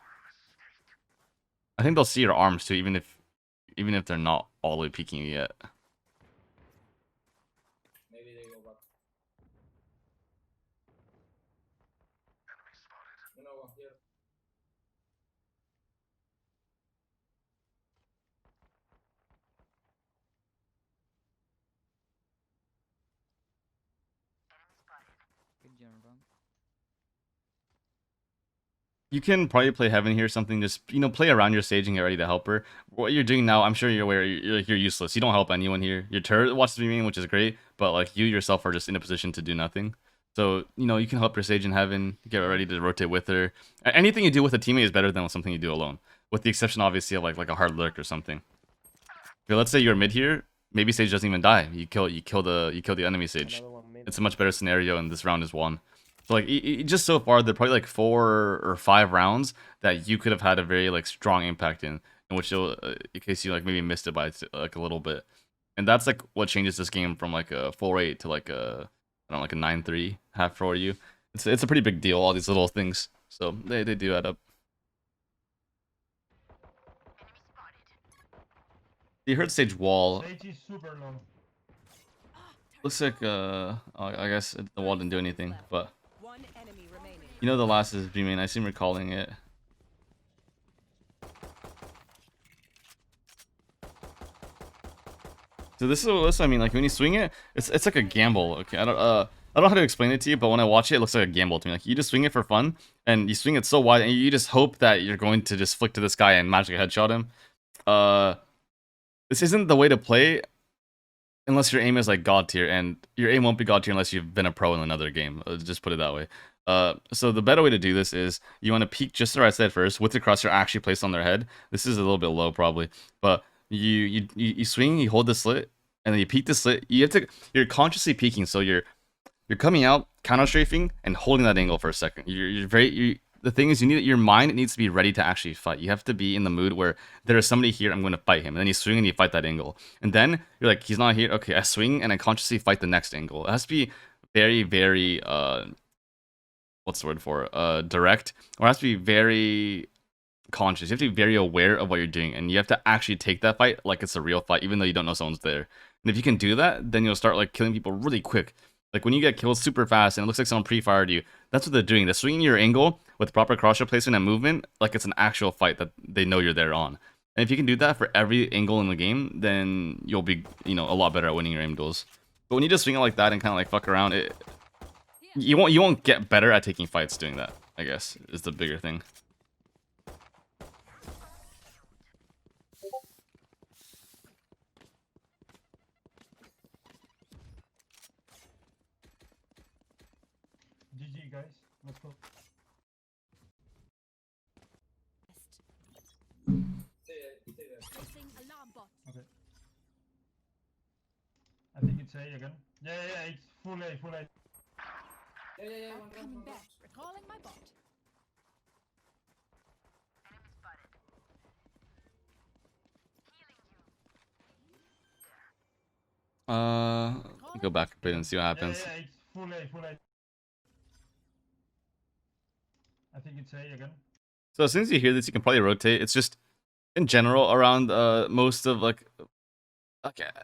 I think they'll see your arms too, even if they're not all the way peeking you yet. Maybe they go back. You know, here. Good job, bro. You can probably play Heaven here, something just, play around your Sage and get ready to help her. What you're doing now, I'm sure you're aware, you're useless. You don't help anyone here. Your turret watches me, which is great, but like you yourself are just in a position to do nothing. So, you can help your Sage in Heaven, get ready to rotate with her. Anything you do with a teammate is better than something you do alone. With the exception, obviously, of like a hard lurk or something. Okay, let's say you're mid here, maybe Sage doesn't even die. You kill the enemy Sage. Another one mid. It's a much better scenario, and this round is won. So like just so far, there are probably like 4 or 5 rounds that you could have had a very like strong impact in which you'll, in case you like maybe missed it by like a little bit, and that's like what changes this game from like a 4-8 to like a, I don't know, like a 9-3 half for you. It's a pretty big deal, all these little things. So they do add up. You heard Sage wall. Sage is super low. Looks like I guess the wall didn't do anything, but One enemy remaining. you know the last is B main. I seem recalling it. So this is what I mean. Like when you swing it, it's like a gamble. Okay, I don't know how to explain it to you, but when I watch it, it looks like a gamble to me. Like you just swing it for fun, and you swing it so wide, and you just hope that you're going to just flick to this guy and magically headshot him. This isn't the way to play unless your aim is like god tier, and your aim won't be god tier unless you've been a pro in another game. Just put it that way. So the better way to do this is you want to peek just the right side first with the crosshair actually placed on their head. This is a little bit low probably, but you swing, you hold the slit, and then you peek the slit. You're consciously peeking, so you're coming out, counter strafing, and holding that angle for a second. The thing is, your mind needs to be ready to actually fight. You have to be in the mood where there is somebody here, I'm going to fight him. And then you swing and you fight that angle. And then you're like, he's not here. Okay, I swing and I consciously fight the next angle. It has to be very, very, what's the word for it? Direct. Or it has to be very conscious. You have to be very aware of what you're doing. And you have to actually take that fight like it's a real fight, even though you don't know someone's there. And if you can do that, then you'll start like killing people really quick. Like when you get killed super fast and it looks like someone pre-fired you, that's what they're doing. They're swinging your angle with proper crosshair placement and movement like it's an actual fight that they know you're there on. And if you can do that for every angle in the game, then you'll be, a lot better at winning your aim duels. But when you just swing it like that and kind of like fuck around, you won't get better at taking fights doing that, I guess, is the bigger thing. GG guys, let's go. Stay there. Placing alarm bot. Okay. I think it's A again. Yeah, it's full A. Yeah. I'm coming back. Recalling my bot. Go back a bit and see what happens. Yeah, it's full A. I think it's A again. So as soon as you hear this, you can probably rotate. It's just in general around most of like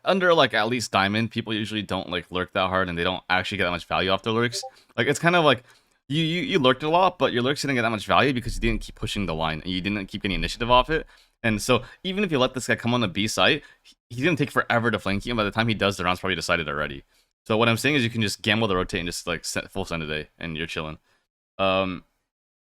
under like at least diamond, people usually don't like lurk that hard and they don't actually get that much value off their lurks. Like it's kind of like you lurked a lot, but your lurks didn't get that much value because you didn't keep pushing the line and you didn't keep getting initiative off it. And so even if you let this guy come on the B site, he's gonna take forever to flank you, and by the time he does, the round's probably decided already. So what I'm saying is you can just gamble the rotate and just like full send a day and you're chilling.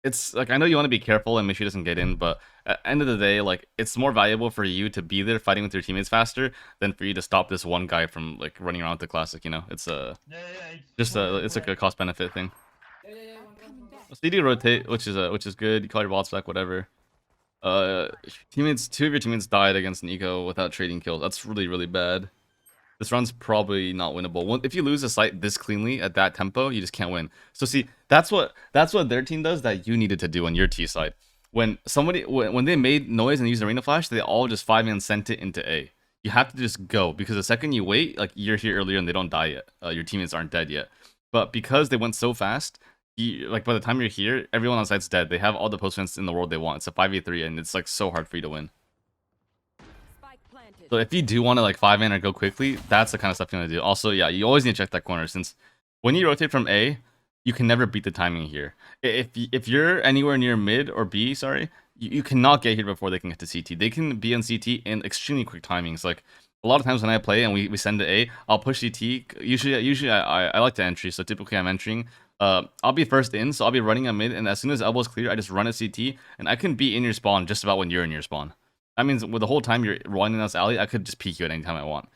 It's like, I know you want to be careful and make sure he doesn't get in, but at the end of the day, like, it's more valuable for you to be there fighting with your teammates faster than for you to stop this one guy from like running around with the classic. It's it's like a cost benefit thing. Yeah. Coming back. So you do rotate, which is good. You call your bots back, whatever. Teammates, 2 of your teammates died against Nico without trading kills. That's really, really bad. This run's probably not winnable. If you lose a site this cleanly at that tempo, you just can't win. So see, that's what their team does that you needed to do on your T side. When they made noise and used arena flash, they all just 5-man sent it into A. You have to just go, because the second you wait, like you're here earlier and they don't die yet. Your teammates aren't dead yet. But because they went so fast, like by the time you're here, everyone on site's dead. They have all the post fence in the world they want. It's a 5v3 and it's like so hard for you to win. Spike planted. So if you do want to like 5-man or go quickly, that's the kind of stuff you want to do. Also, yeah, you always need to check that corner, since when you rotate from A, you can never beat the timing here. If you're anywhere near mid or B, sorry, you cannot get here before they can get to CT. They can be on CT in extremely quick timings. Like a lot of times when I play and we send to A, I'll push CT. Usually I like to entry, so typically I'm entering. I'll be first in, so I'll be running a mid, and as soon as elbow's clear, I just run a CT, and I can be in your spawn just about when you're in your spawn. That means with the whole time you're running this alley, I could just peek you at any time I want.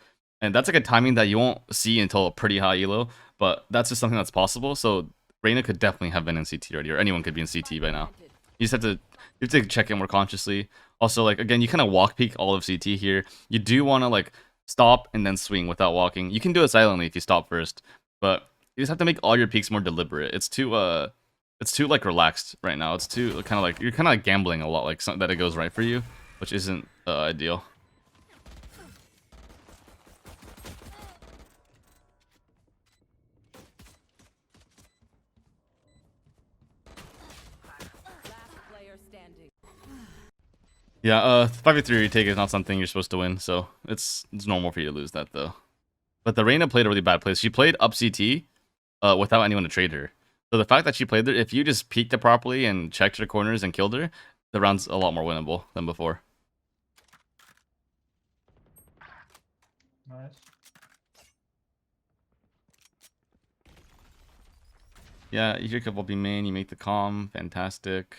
And that's like a timing that you won't see until a pretty high elo, but that's just something that's possible. So Reyna could definitely have been in CT already, or anyone could be in CT by now. You just have to check in more consciously. Also, like, again, you kind of walk peek all of CT here. You do want to like stop and then swing without walking. You can do it silently if you stop first, but you just have to make all your peeks more deliberate. It's too like relaxed right now. It's too kind of like, you're kind of like gambling a lot, like something that it goes right for you, which isn't ideal. Last player standing. Yeah, 5v3 retake is not something you're supposed to win, so it's normal for you to lose that though. but the Reyna played a really bad play. She played up CT without anyone to trade her. So the fact that she played there, if you just peeked it properly and checked her corners and killed her, the round's a lot more winnable than before. Nice. Yeah, you pick up be main, you make the calm, fantastic.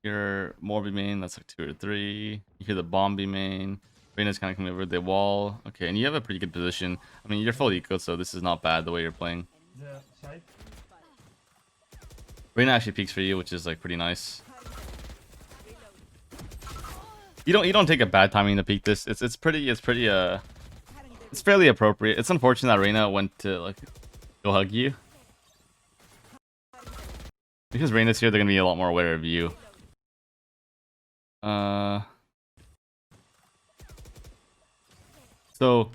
Your Morby main, that's like 2 or 3. You hear the bomb be main. Reyna's kind of coming over the wall. Okay, and you have a pretty good position. I mean, you're full eco, so this is not bad the way you're playing. Yeah, side. Reyna actually peeks for you, which is like pretty nice. You don't take a bad timing to peek this. It's fairly appropriate. It's unfortunate that Reyna went to like go hug you. Because Reyna's here, they're gonna be a lot more aware of you. So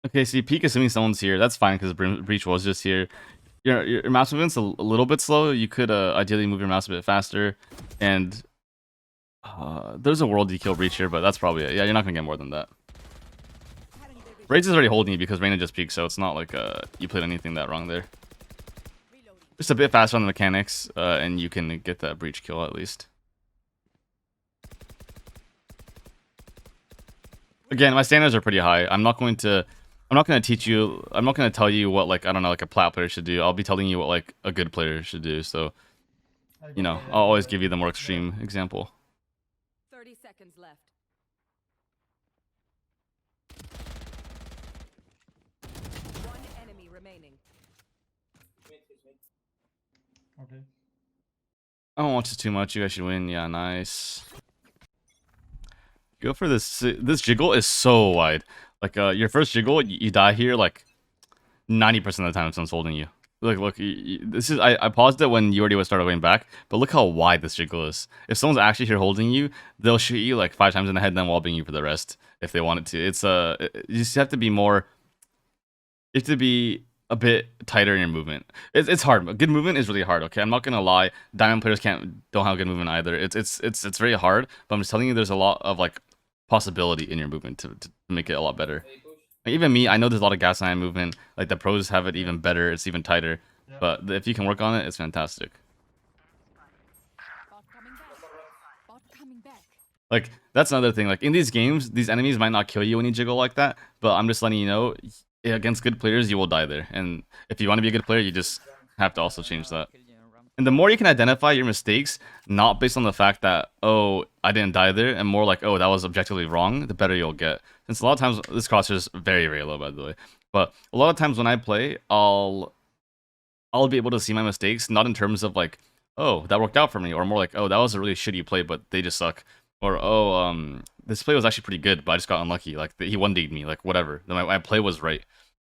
okay, so you peek assuming someone's here. That's fine because breach was just here. Your mouse movement's a little bit slow. You could ideally move your mouse a bit faster. And there's a world you kill breach here, but that's probably it. Yeah, you're not gonna get more than that. Rage is already holding you because Reyna just peeked, so it's not like you played anything that wrong there. Just a bit faster on the mechanics, and you can get that breach kill at least. Again, my standards are pretty high. I'm not going to teach you. I'm not going to tell you what, like, I don't know, like a plat player should do. I'll be telling you what like a good player should do. So, you know, I'll always give you the more extreme example. 30 seconds left. One enemy remaining. Okay. I don't want this too much. You guys should win. Yeah, nice. Go for this. This jiggle is so wide. Like, your first jiggle, you die here like 90% of the time someone's holding you. Look, this is, I paused it when you already started going back, but look how wide this jiggle is. If someone's actually here holding you, they'll shoot you like 5 times in the head, then wallbang you for the rest if they wanted to. It's you just have to be more. You have to be a bit tighter in your movement. It's hard. Good movement is really hard. Okay, I'm not gonna lie. Diamond players don't have good movement either. It's very hard. But I'm just telling you, there's a lot of like possibility in your movement to make it a lot better. Like, even me, I know there's a lot of gas iron movement. Like the pros have it even better. It's even tighter. Yeah. But if you can work on it, it's fantastic. Bot coming back. Bot coming back. Like that's another thing. Like in these games, these enemies might not kill you when you jiggle like that. But I'm just letting you know, against good players, you will die there. And if you want to be a good player, you just have to also change that. And the more you can identify your mistakes, not based on the fact that, oh, I didn't die there, and more like, oh, that was objectively wrong, the better you'll get. Since a lot of times, this crosshair is very, very low, by the way. But a lot of times when I play, I'll be able to see my mistakes, not in terms of like, oh, that worked out for me, or more like, oh, that was a really shitty play, but they just suck. Or, oh, this play was actually pretty good, but I just got unlucky. Like, he 1D'd me, like, whatever. My play was right.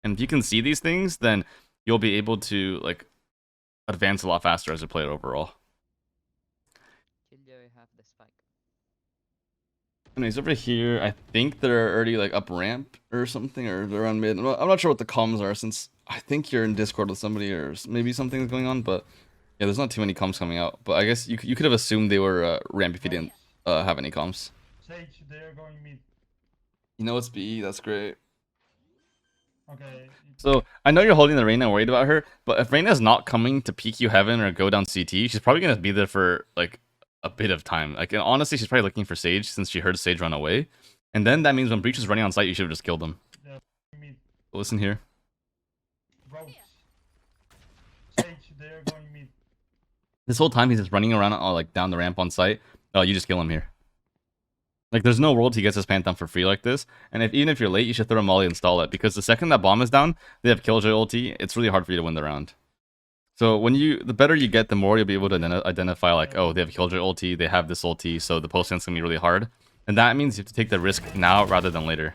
And if you can see these things, then you'll be able to, like, advance a lot faster as a player overall. Have the spike. Anyways, over here, I think they're already like up ramp or something, or they're on mid. I'm not sure what the comms are, since I think you're in Discord with somebody, or maybe something's going on. But yeah, there's not too many comms coming out. But I guess you could have assumed they were ramp if you didn't have any comms. Sage, they're going mid. You know it's BE. That's great. Okay. So I know you're holding the Reyna and worried about her, but if Reyna's not coming to peek you heaven or go down CT, she's probably gonna be there for like a bit of time. Like, honestly, she's probably looking for Sage since she heard Sage run away, and then that means when Breach is running on site, you should have just killed him. Yeah, mid. Listen here. Rose. Sage, they're going mid. This whole time he's just running around like down the ramp on site. Oh, you just kill him here. Like, there's no world he gets his Phantom for free like this. And even if you're late, you should throw a molly and stall it, because the second that bomb is down, they have Killjoy ulti. It's really hard for you to win the round. So the better you get, the more you'll be able to identify, like, oh, they have Killjoy ulti, they have this ulti, so the post game's gonna be really hard. And that means you have to take the risk now rather than later.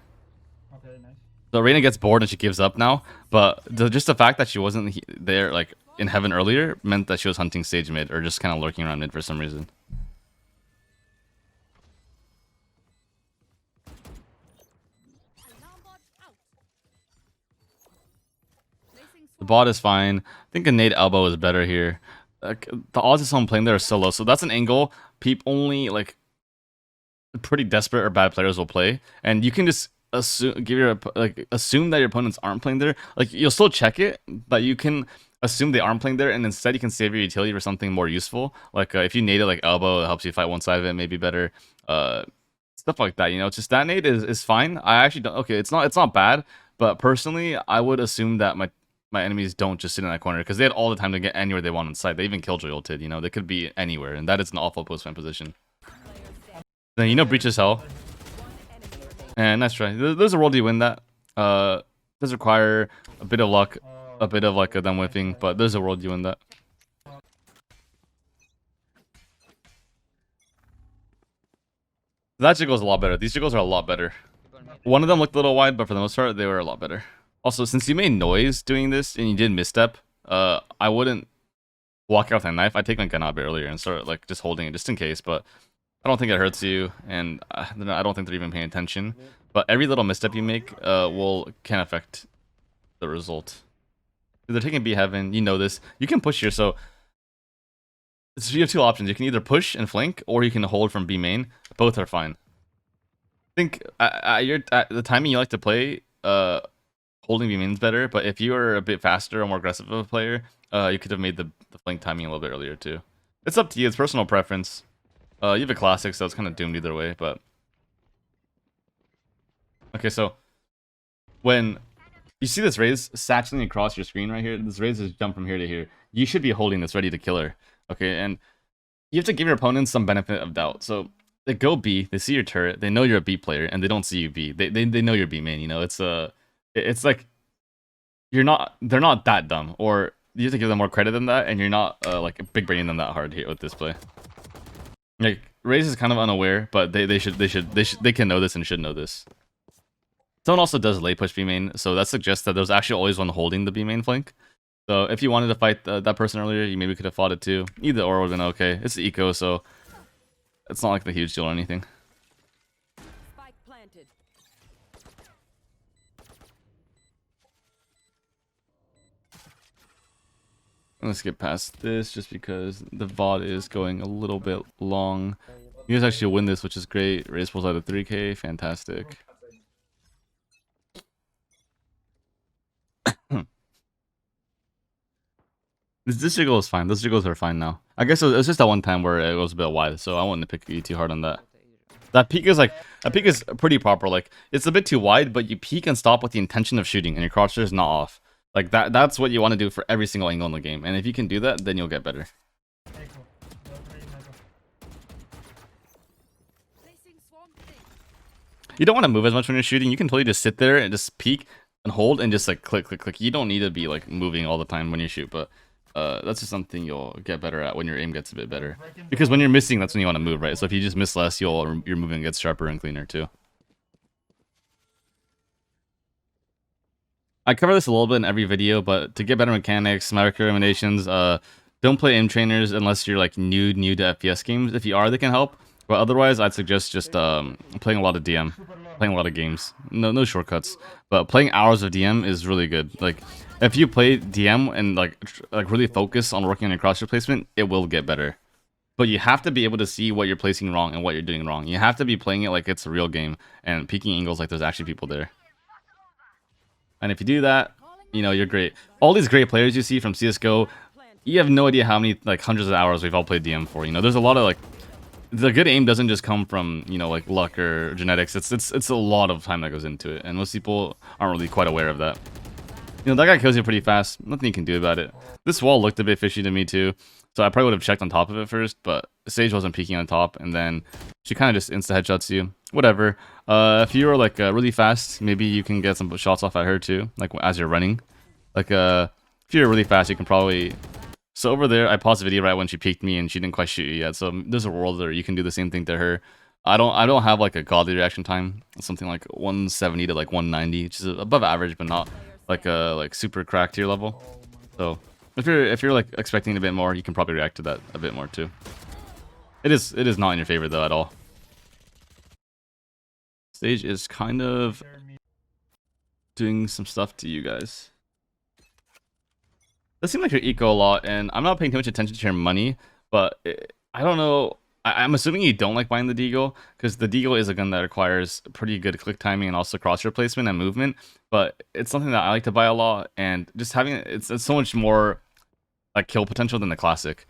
Okay, nice. So Reyna gets bored and she gives up now, but just the fact that she wasn't there, like, in heaven earlier, meant that she was hunting Sage mid, or just kind of lurking around mid for some reason. Alarm bot out. Placing The bot is fine. I think a nade elbow is better here. Like, the odds of someone playing there are so low. So that's an angle people only like pretty desperate or bad players will play, and you can just assume that your opponents aren't playing there. Like, you'll still check it, but you can assume they aren't playing there, and instead you can save your utility for something more useful. Like if you nade it like elbow, it helps you fight one side of it maybe better. Stuff like that. You know, just that nade is fine. I actually don't. Okay, it's not bad, but personally, I would assume that my enemies don't just sit in that corner because they had all the time to get anywhere they want on site. They even killjoy ulted. You know, they could be anywhere, and that is an awful post-fan position. Then, you know, breach is hell. And nice try. There's a role to win that. Does require a bit of luck, a bit of like a them whiffing, but there's a world you win that. That jiggle's a lot better. These jiggles are a lot better. One of them looked a little wide, but for the most part, they were a lot better. Also, since you made noise doing this and you did misstep, I wouldn't walk out with that knife. I'd take my gun out earlier and start like just holding it just in case, but I don't think it hurts you, and I don't think they're even paying attention. But every little misstep you make can affect the result. If they're taking B heaven, you know this. You can push here, so you have two options. You can either push and flank, or you can hold from B main. Both are fine. I think at the timing you like to play, holding B main is better. But if you are a bit faster or more aggressive of a player, you could have made the flank timing a little bit earlier too. It's up to you. It's personal preference. You have a classic, so it's kind of doomed either way. But okay, so when you see this raise saturating across your screen right here, this raise is jump from here to here. You should be holding this ready to kill her. Okay, and you have to give your opponents some benefit of doubt. So they go B, they see your turret, they know you're a B player, and they don't see you B. They know you're B main. You know, it's like they're not that dumb, or you have to give them more credit than that, and you're not like big braining them that hard here with this play. Like, Raze is kind of unaware, but they can know this and should know this. Someone also does late push B main, so that suggests that there's actually always one holding the B main flank. So if you wanted to fight that person earlier, you maybe could have fought it too. Either or would have been okay. It's the eco, so it's not like the huge deal or anything. Spike planted. Let's get past this just because the VOD is going a little bit long. You guys actually win this, which is great. Raise pulls out of 3K. Fantastic. This jiggle is fine. Those jiggles are fine now. I guess it was just that one time where it was a bit wide, so I wouldn't pick you too hard on that. That peak is pretty proper. Like, it's a bit too wide, but you peek and stop with the intention of shooting, and your crosshair is not off. Like, that's what you want to do for every single angle in the game. And if you can do that, then you'll get better. You don't want to move as much when you're shooting. You can totally just sit there and just peek and hold and just like click, click, click. You don't need to be like moving all the time when you shoot, but that's just something you'll get better at when your aim gets a bit better. Because when you're missing, that's when you want to move, right? So if you just miss less, your movement gets sharper and cleaner too. I cover this a little bit in every video, but to get better mechanics, my recommendations, don't play aim trainers unless you're like new to FPS games. If you are, they can help. But otherwise, I'd suggest just playing a lot of DM, playing a lot of games. No shortcuts, but playing hours of DM is really good. Like, if you play DM and like really focus on working on your crosshair placement, it will get better. But you have to be able to see what you're placing wrong and what you're doing wrong. You have to be playing it like it's a real game and peeking angles like there's actually people there. And if you do that, you know, you're great. All these great players you see from CSGO, you have no idea how many like hundreds of hours we've all played DM for. You know, there's a lot of like, the good aim doesn't just come from, you know, like luck or genetics. It's a lot of time that goes into it, and most people aren't really quite aware of that. You know, that guy kills you pretty fast. Nothing you can do about it. This wall looked a bit fishy to me too, so I probably would have checked on top of it first, but Sage wasn't peeking on top, and then she kind of just insta headshots you. Whatever. If you were like really fast, maybe you can get some shots off at her too, like as you're running. Like if you're really fast, you can probably. So over there, I paused the video right when she peeked me and she didn't quite shoot you yet. So there's a world where you can do the same thing to her. I don't have like a godly reaction time. It's something like 170 to like 190, which is above average, but not like a super cracked tier level. So if you're like expecting a bit more, you can probably react to that a bit more too. It is not in your favor though at all. Stage is kind of doing some stuff to you guys. Does seem like you're eco a lot, and I'm not paying too much attention to your money, but I don't know. I'm assuming you don't like buying the Deagle, because the Deagle is a gun that requires pretty good click timing and also crosshair placement and movement, but it's something that I like to buy a lot, and just having it's so much more like kill potential than the classic.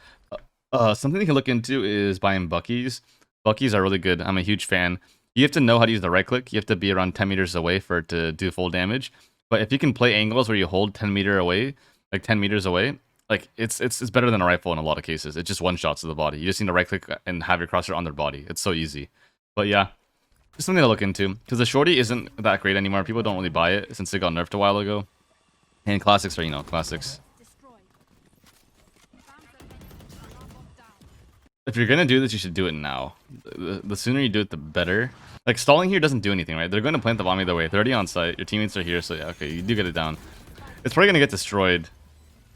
Something you can look into is buying Buckies. Buckies are really good. I'm a huge fan. You have to know how to use the right click. You have to be around 10 meters away for it to do full damage. But if you can play angles where you hold 10 meters away, like 10 meters away, like it's better than a rifle in a lot of cases. It just one shots to the body. You just need to right click and have your crosshair on their body. It's so easy. But yeah, just something to look into, because the shorty isn't that great anymore. People don't really buy it since it got nerfed a while ago. And classics are, you know, classics. Destroyed. Found the enemy. Bot down. If you're gonna do this, you should do it now. The sooner you do it, the better. Like, stalling here doesn't do anything, right? They're going to plant the bomb either way. They're already on site. Your teammates are here, so yeah, okay, you do get it down. It's probably gonna get destroyed.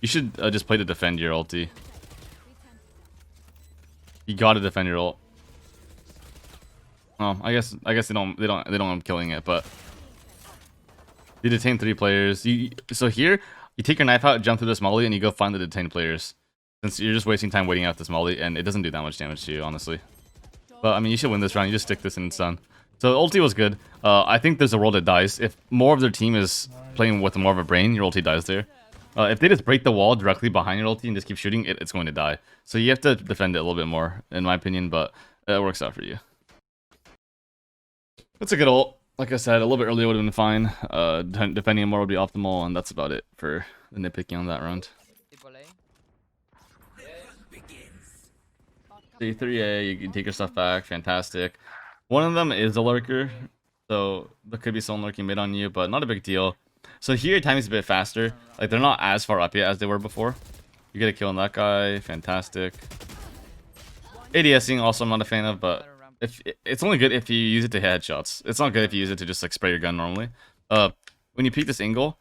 You should just play to defend your ulti. You gotta defend your ult. Oh, I guess they don't end up killing it, but you detain 3 players. So here you take your knife out, jump through this molly, and you go find the detained players. Since you're just wasting time waiting out this molly, and it doesn't do that much damage to you, honestly. But I mean, you should win this round. You just stick this and it's done. So ulti was good. I think there's a world it dies. If more of their team is playing with more of a brain, your ulti dies there. If they just break the wall directly behind your ulti and just keep shooting, it's going to die. So you have to defend it a little bit more, in my opinion, but it works out for you. That's a good ult. Like I said, a little bit earlier would have been fine. Defending it more would be optimal, and that's about it for the nitpicking on that round. C3A, you can take your stuff back. Fantastic. One of them is a lurker, so there could be someone lurking mid on you, but not a big deal. So here, your timing's a bit faster. Like, they're not as far up yet as they were before. You get a kill on that guy. Fantastic. ADSing also I'm not a fan of, but if it's only good if you use it to hit headshots. It's not good if you use it to just like spray your gun normally. When you peek this angle,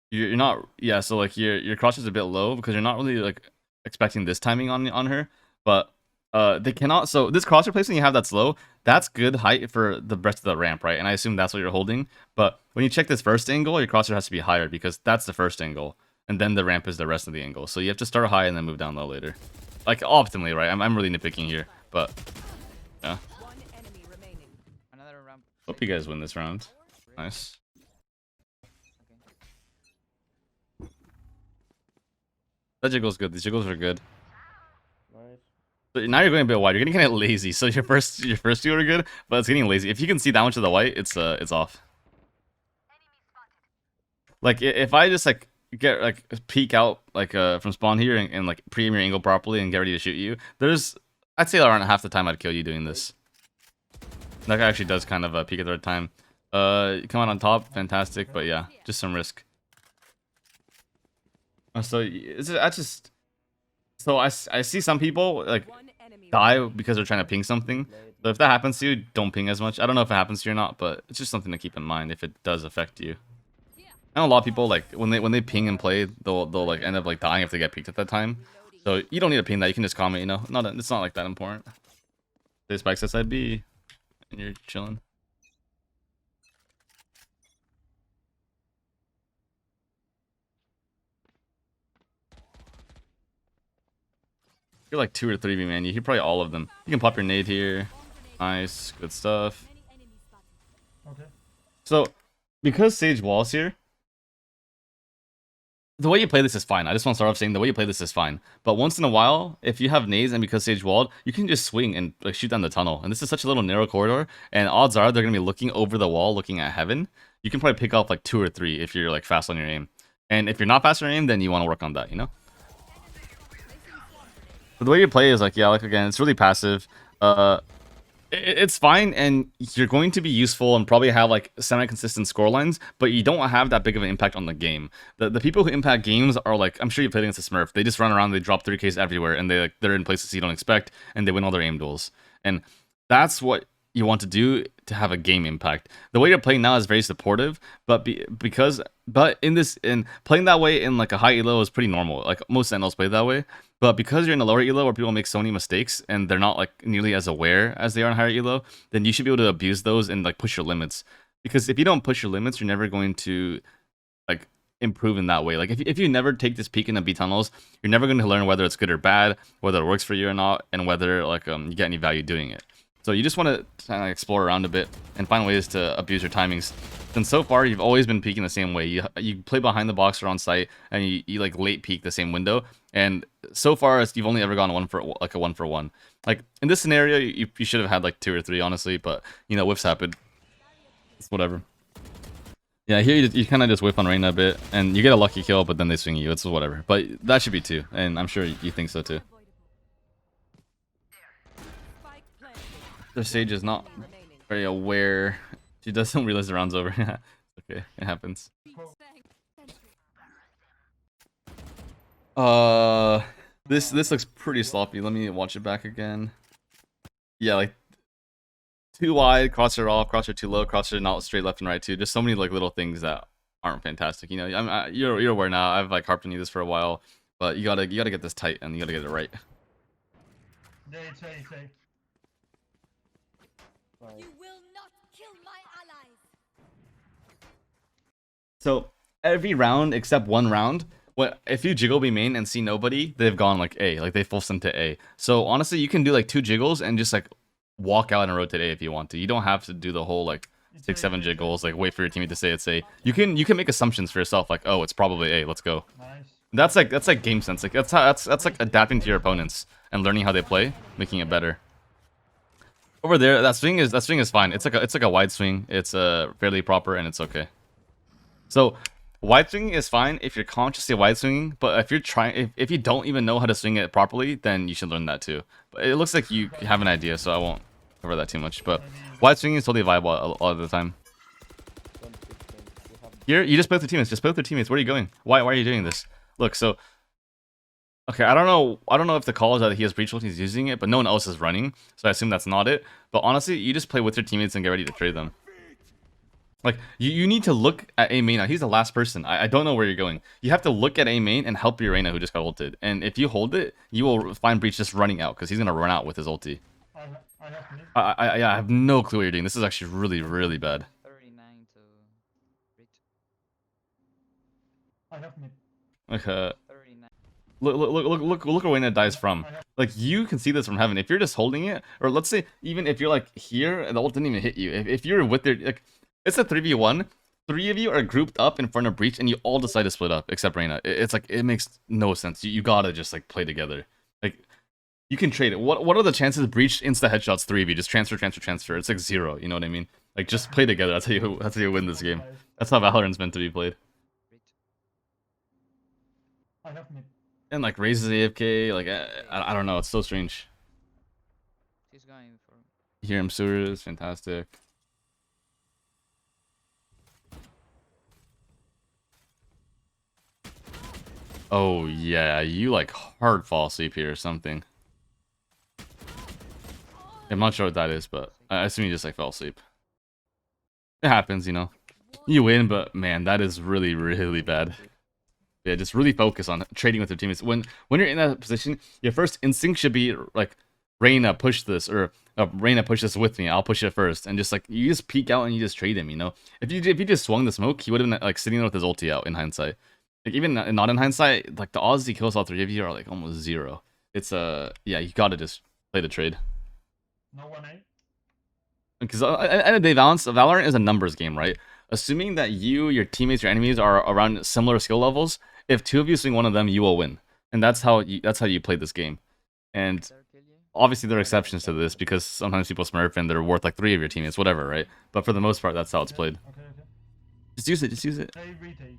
you're not, yeah. So like your crouch is a bit low because you're not really like expecting this timing on her, but they cannot. So this crosshair placement you have that's low, that's good height for the rest of the ramp, right? And I assume that's what you're holding. But when you check this first angle, your crosshair has to be higher because that's the first angle, and then the ramp is the rest of the angle. So you have to start high and then move down low later. Like optimally, right? I'm really nitpicking here, but yeah. One enemy remaining. Another ramp. Hope you guys win this round. Nice. That jiggle's good. These jiggles are good. Nice. But now you're going a bit wide. You're getting kind of lazy. So your first two are good, but it's getting lazy. If you can see that much of the white, it's off. Like if I just like get like peek out like from spawn here and like pre-aim your angle properly and get ready to shoot you, I'd say around half the time I'd kill you doing this. That guy actually does kind of peek at the right time. Come out on top, fantastic, but yeah, just some risk. So I see some people like One enemy die remaining. because they're trying to ping something. So if that happens to you, don't ping as much. I don't know if it happens to you or not, but it's just something to keep in mind if it does affect you. I know a lot of people like when they ping and play, they'll like end up like dying if they get peeked at that time. So you don't need to ping that. You can just comment, you know. It's not like that important. They spikes SIB and you're chilling. You're like 2 or 3B, man. You hit probably all of them. You can pop your nade here. Nice, good stuff. Many enemies spotted. Okay. So because Sage Wall's here, the way you play this is fine. I just want to start off saying the way you play this is fine. But once in a while, if you have nades and because Sage walled, you can just swing and like shoot down the tunnel. And this is such a little narrow corridor. And odds are they're going to be looking over the wall, looking at heaven. You can probably pick off like 2 or 3 if you're like fast on your aim. And if you're not fast on your aim, then you want to work on that, you know? So the way you play is like, yeah, like again, it's really passive. It's fine, and you're going to be useful and probably have like semi-consistent scorelines, but you don't have that big of an impact on the game. The people who impact games are like, I'm sure you played against a Smurf. They just run around, they drop 3Ks everywhere, and they're in places you don't expect, and they win all their aim duels. And that's what you want to do to have a game impact. The way you're playing now is very supportive, but in playing that way in like a high elo is pretty normal. Like most sentinels play that way. But because you're in a lower elo where people make so many mistakes and they're not like nearly as aware as they are in higher elo, then you should be able to abuse those and like push your limits. Because if you don't push your limits, you're never going to like improve in that way. Like if you never take this peek in the B tunnels, you're never going to learn whether it's good or bad, whether it works for you or not, and whether like you get any value doing it. So you just want to kind of explore around a bit and find ways to abuse your timings. And so far, you've always been peeking the same way. You play behind the box or on site, and you like late peek the same window. And so far, you've only ever gone a 1-for-1. Like in this scenario, you should have had like 2 or 3, honestly. But you know, whiffs happen. It's whatever. Yeah, here you kind of just whiff on Reyna a bit, and you get a lucky kill, but then they swing you. It's whatever. But that should be 2, and I'm sure you think so too. The Sage is not very aware. She doesn't realize the round's over. Okay, it happens. This looks pretty sloppy. Let me watch it back again. Yeah, like too wide, crosshair off, crosshair too low, crosshair not straight left and right too. Just so many like little things that aren't fantastic. You know, you're aware now. I've like harped on you this for a while, but you gotta get this tight and you gotta get it right. Yeah, it's A. You will not kill my allies. So every round except one round, if you jiggle B main and see nobody, they've gone like A, like they full send to A. So honestly, you can do like 2 jiggles and just like walk out and rotate A if you want to. You don't have to do the whole like 6-7 jiggles, like wait for your teammate to say it's A. You can make assumptions for yourself, like, oh, it's probably A, let's go. Nice. That's like game sense. Like that's like adapting to your opponents and learning how they play, making it better. Over there, that swing is fine. It's like a wide swing. It's fairly proper and it's okay. So wide swinging is fine if you're consciously wide swinging, but if you're if you don't even know how to swing it properly, then you should learn that too. But it looks like you have an idea, so I won't cover that too much. But wide swinging is totally viable a lot of the time. Here, you just play with the teammates. Just play with the teammates. Where are you going? Why are you doing this? Look, so okay, I don't know if the call is that he has breach ult, he's using it, but no one else is running, so I assume that's not it. But honestly, you just play with your teammates and get ready to trade them. Like, you need to look at A main now. He's the last person. I don't know where you're going. You have to look at A main and help your Reyna who just got ulted. And if you hold it, you will find Breach just running out, because he's going to run out with his ulti. I have no clue what you're doing. This is actually really, really bad. 39 to Breach. I have mid. Okay. 39. Look where Reyna dies from. Like, you can see this from heaven. If you're just holding it, or let's say even if you're like here and the ult didn't even hit you, if you're with their, like, it's a 3v1, 3 of you are grouped up in front of Breach and you all decide to split up except Reyna. It's like, it makes no sense. You gotta just like play together. Like, you can trade it. What are the chances Breach insta headshots 3 of you? Just transfer. It's like 0, you know what I mean? Like, just play together. That's how you win this game. That's how Valorant's meant to be played. I have mid. And like raises AFK, like I don't know, it's so strange. She's going for. Hear him sewers, fantastic. Oh yeah, you like hard fall asleep here or something. I'm not sure what that is, but I assume you just like fell asleep. It happens, you know. You win, but man, that is really, really bad. Yeah, just really focus on trading with your teammates. When you're in that position, your first instinct should be like, Reyna, push this, or Reyna, push this with me. I'll push it first, and just like you just peek out and you just trade him. You know, if you just swung the smoke, he would have been like sitting there with his ulti out. In hindsight, like even not in hindsight, like the odds he kills all 3 of you are like almost 0. It's yeah, you gotta just play the trade. No 1A. Because at the end of the day, Valorant is a numbers game, right? Assuming that you, your teammates, your enemies are around similar skill levels, if 2 of you swing one of them, you will win, and that's how you play this game. And obviously there are exceptions to this because sometimes people smurf and they're worth like 3 of your teammates, whatever, right? But for the most part, that's how it's played. Okay. Just use it. Just use it. They retake.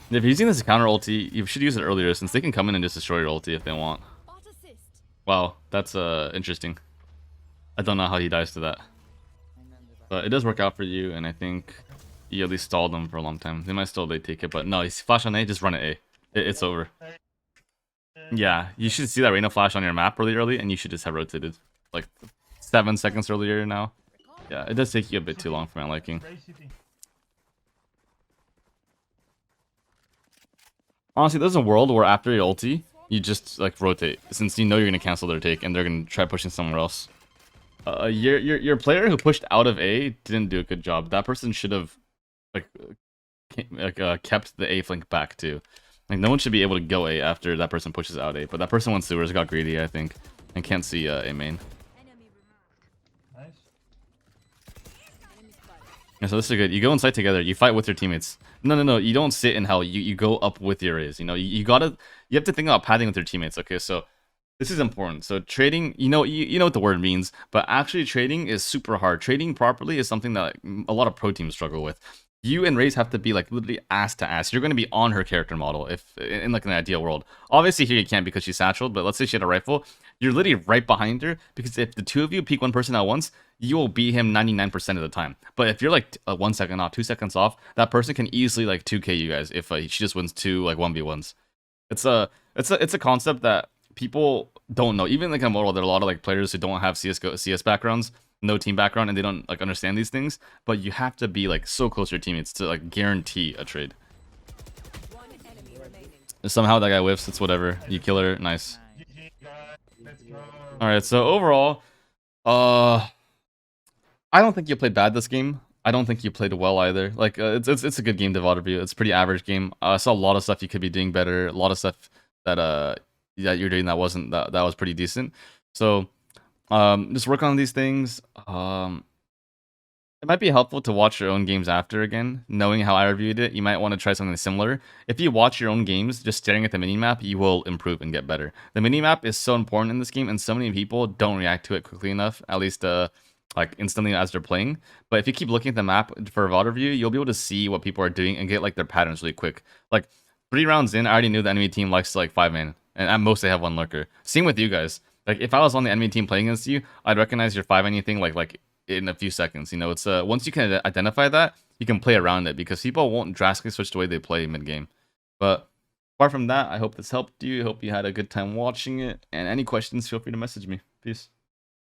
If you're using this counter ulti, you should use it earlier since they can come in and just destroy your ulti if they want. Wow, that's interesting. I don't know how he dies to that. But it does work out for you, and I think you at least stalled them for a long time. They might still late take it, but no, he's flash on A, just run at A. It's over. Yeah, you should see that Reyna flash on your map really early, and you should just have rotated like 7 seconds earlier now. Yeah, it does take you a bit too long for my liking. Honestly, there's a world where after your ulti, you just like rotate, since you know you're gonna cancel their take and they're gonna try pushing somewhere else. Your player who pushed out of A didn't do a good job. That person should have like kept the A flank back too. Like no one should be able to go A after that person pushes out A, but that person went sewers, got greedy, I think, and can't see A main. Enemy removed. Nice. Enemy spotted. Yeah, so this is good. You go inside together. You fight with your teammates. No. You don't sit in hell. You go up with your A's. You know, you have to think about padding with your teammates. Okay, so this is important. So trading, you know what the word means, but actually trading is super hard. Trading properly is something that a lot of pro teams struggle with. You and Raze have to be like literally ass to ass. You're going to be on her character model if in like an ideal world. Obviously here you can't because she's satcheled, but let's say she had a rifle. You're literally right behind her because if the two of you peek one person at once, you will beat him 99% of the time. But if you're like 1 second off, 2 seconds off, that person can easily like 2k you guys if she just wins 2 like 1v1s. It's a concept that people don't know. Even like in a model, there are a lot of like players who don't have CS backgrounds, no team background, and they don't like understand these things. But you have to be like so close to your teammates to like guarantee a trade. One enemy remaining. Somehow that guy whiffs. It's whatever. You kill her. Nice. Nice. GG, guys. Let's go. All right. So overall, I don't think you played bad this game. I don't think you played well either. Like it's a good game to VOD review. It's a pretty average game. I saw a lot of stuff you could be doing better. A lot of stuff that you're doing that wasn't that was pretty decent. So just work on these things. It might be helpful to watch your own games after again, knowing how I reviewed it. You might want to try something similar. If you watch your own games, just staring at the minimap, you will improve and get better. The minimap is so important in this game, and so many people don't react to it quickly enough, at least like instantly as they're playing. But if you keep looking at the map for a VOD review, you'll be able to see what people are doing and get like their patterns really quick. Like 3 rounds in, I already knew the enemy team likes to like 5-man, and at most they have 1 lurker. Same with you guys. Like if I was on the enemy team playing against you, I'd recognize your 5-man thing like in a few seconds. You know, it's once you can identify that, you can play around it because people won't drastically switch the way they play mid game. But apart from that, I hope this helped you. I hope you had a good time watching it. And any questions, feel free to message me. Peace.